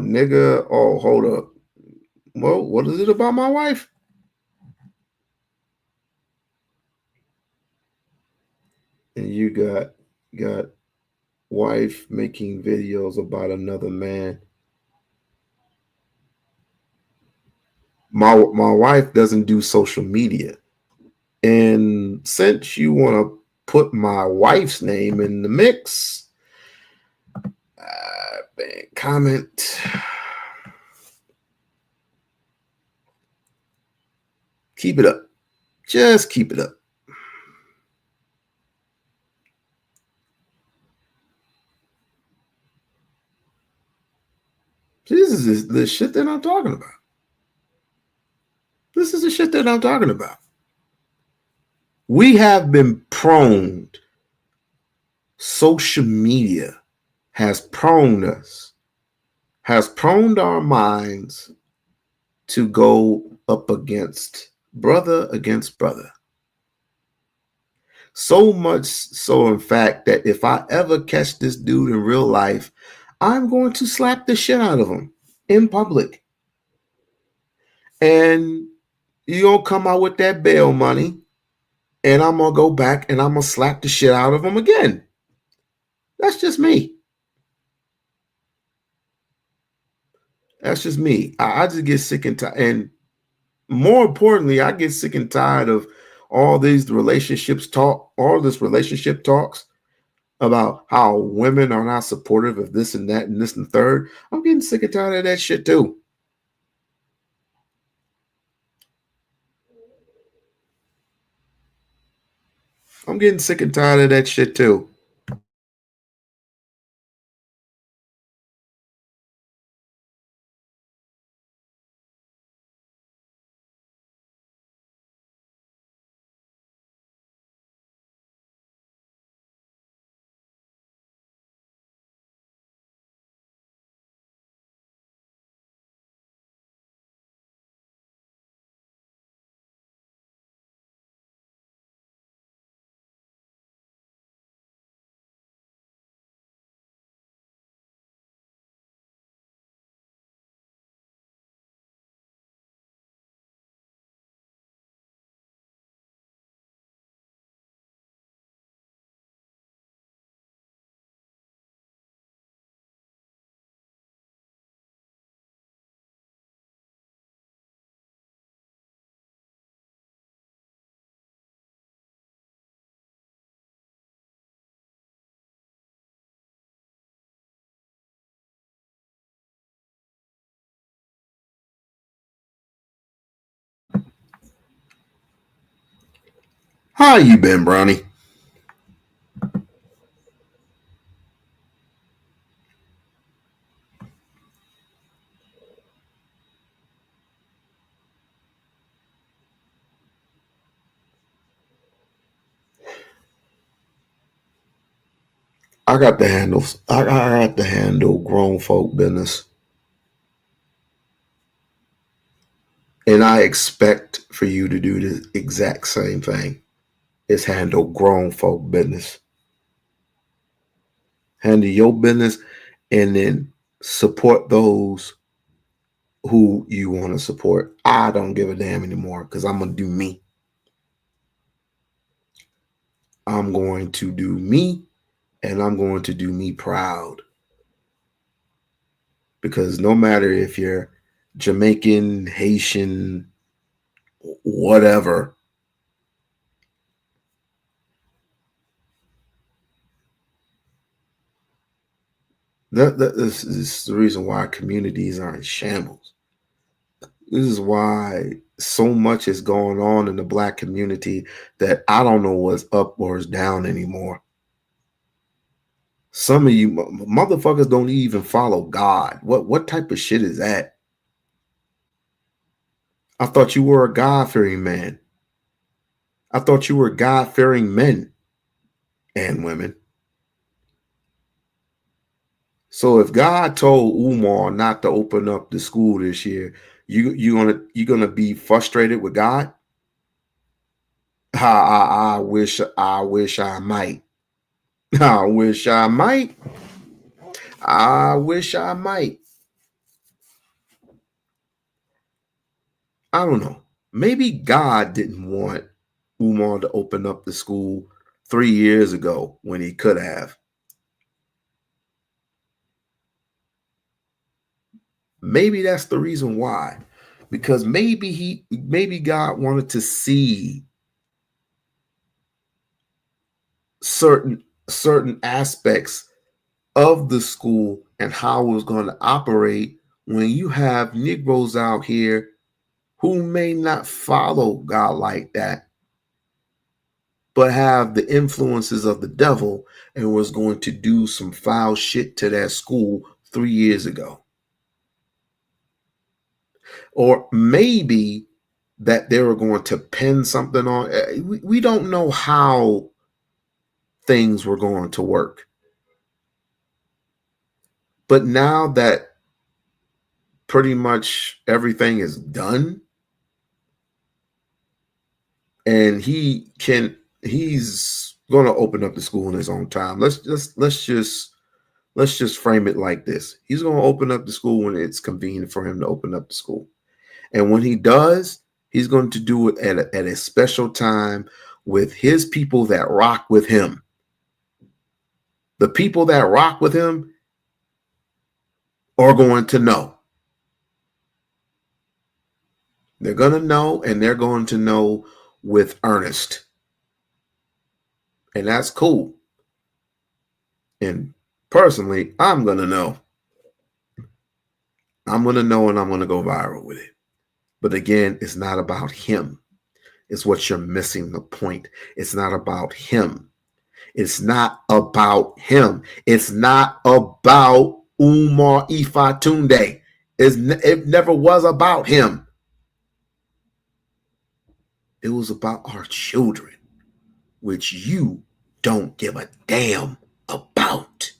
nigga. Oh, hold up. Well, what is it about my wife? And you got wife making videos about another man. My wife doesn't do social media. And since you want to put my wife's name in the mix, comment. Keep it up. Just keep it up. This is the shit that I'm talking about. This is the shit that I'm talking about. We have been prone, social media has prone our minds to go up against brother. So much so, in fact, that if I ever catch this dude in real life, I'm going to slap the shit out of him in public. And you're going to come out with that bail money, and I'm going to go back and I'm going to slap the shit out of him again. That's just me. I just get sick and tired. And more importantly, I get sick and tired of all this relationship talks about how women are not supportive of this and that and this and third. I'm getting sick and tired of that shit too. I'm getting sick and tired of that shit too. How you been, Brownie? I got the handles. I got to handle grown folk business. And I expect for you to do the exact same thing. Is handle grown folk business. Handle your business and then support those who you want to support. I don't give a damn anymore because I'm going to do me. I'm going to do me, and I'm going to do me proud. Because no matter if you're Jamaican, Haitian, whatever, this is the reason why communities are in shambles. This is why so much is going on in the black community that I don't know what's up or is down anymore. Some of you motherfuckers don't even follow God. What type of shit is that? I thought you were a God-fearing man. I thought you were God-fearing men and women. So if God told Umar not to open up the school this year, you gonna be frustrated with God? I wish I might. I wish I might. I wish I might. I don't know. Maybe God didn't want Umar to open up the school 3 years ago when he could have. Maybe that's the reason why. Because maybe God wanted to see certain aspects of the school and how it was going to operate when you have Negroes out here who may not follow God like that, but have the influences of the devil and was going to do some foul shit to that school 3 years ago. Or maybe that they were going to pin something on. We don't know how things were going to work. But now that pretty much everything is done, and he's going to open up the school in his own time. Let's just frame it like this. He's going to open up the school when it's convenient for him to open up the school. And when he does, he's going to do it at a special time with his people that rock with him. The people that rock with him are going to know. They're going to know, and they're going to know with earnest. And that's cool. And personally, I'm going to know. I'm going to know, and I'm going to go viral with it. But again, it's not about him. It's what you're missing the point. It's not about him. It's not about him. It's not about Umar Ifatunde. It never was about him. It was about our children, which you don't give a damn about.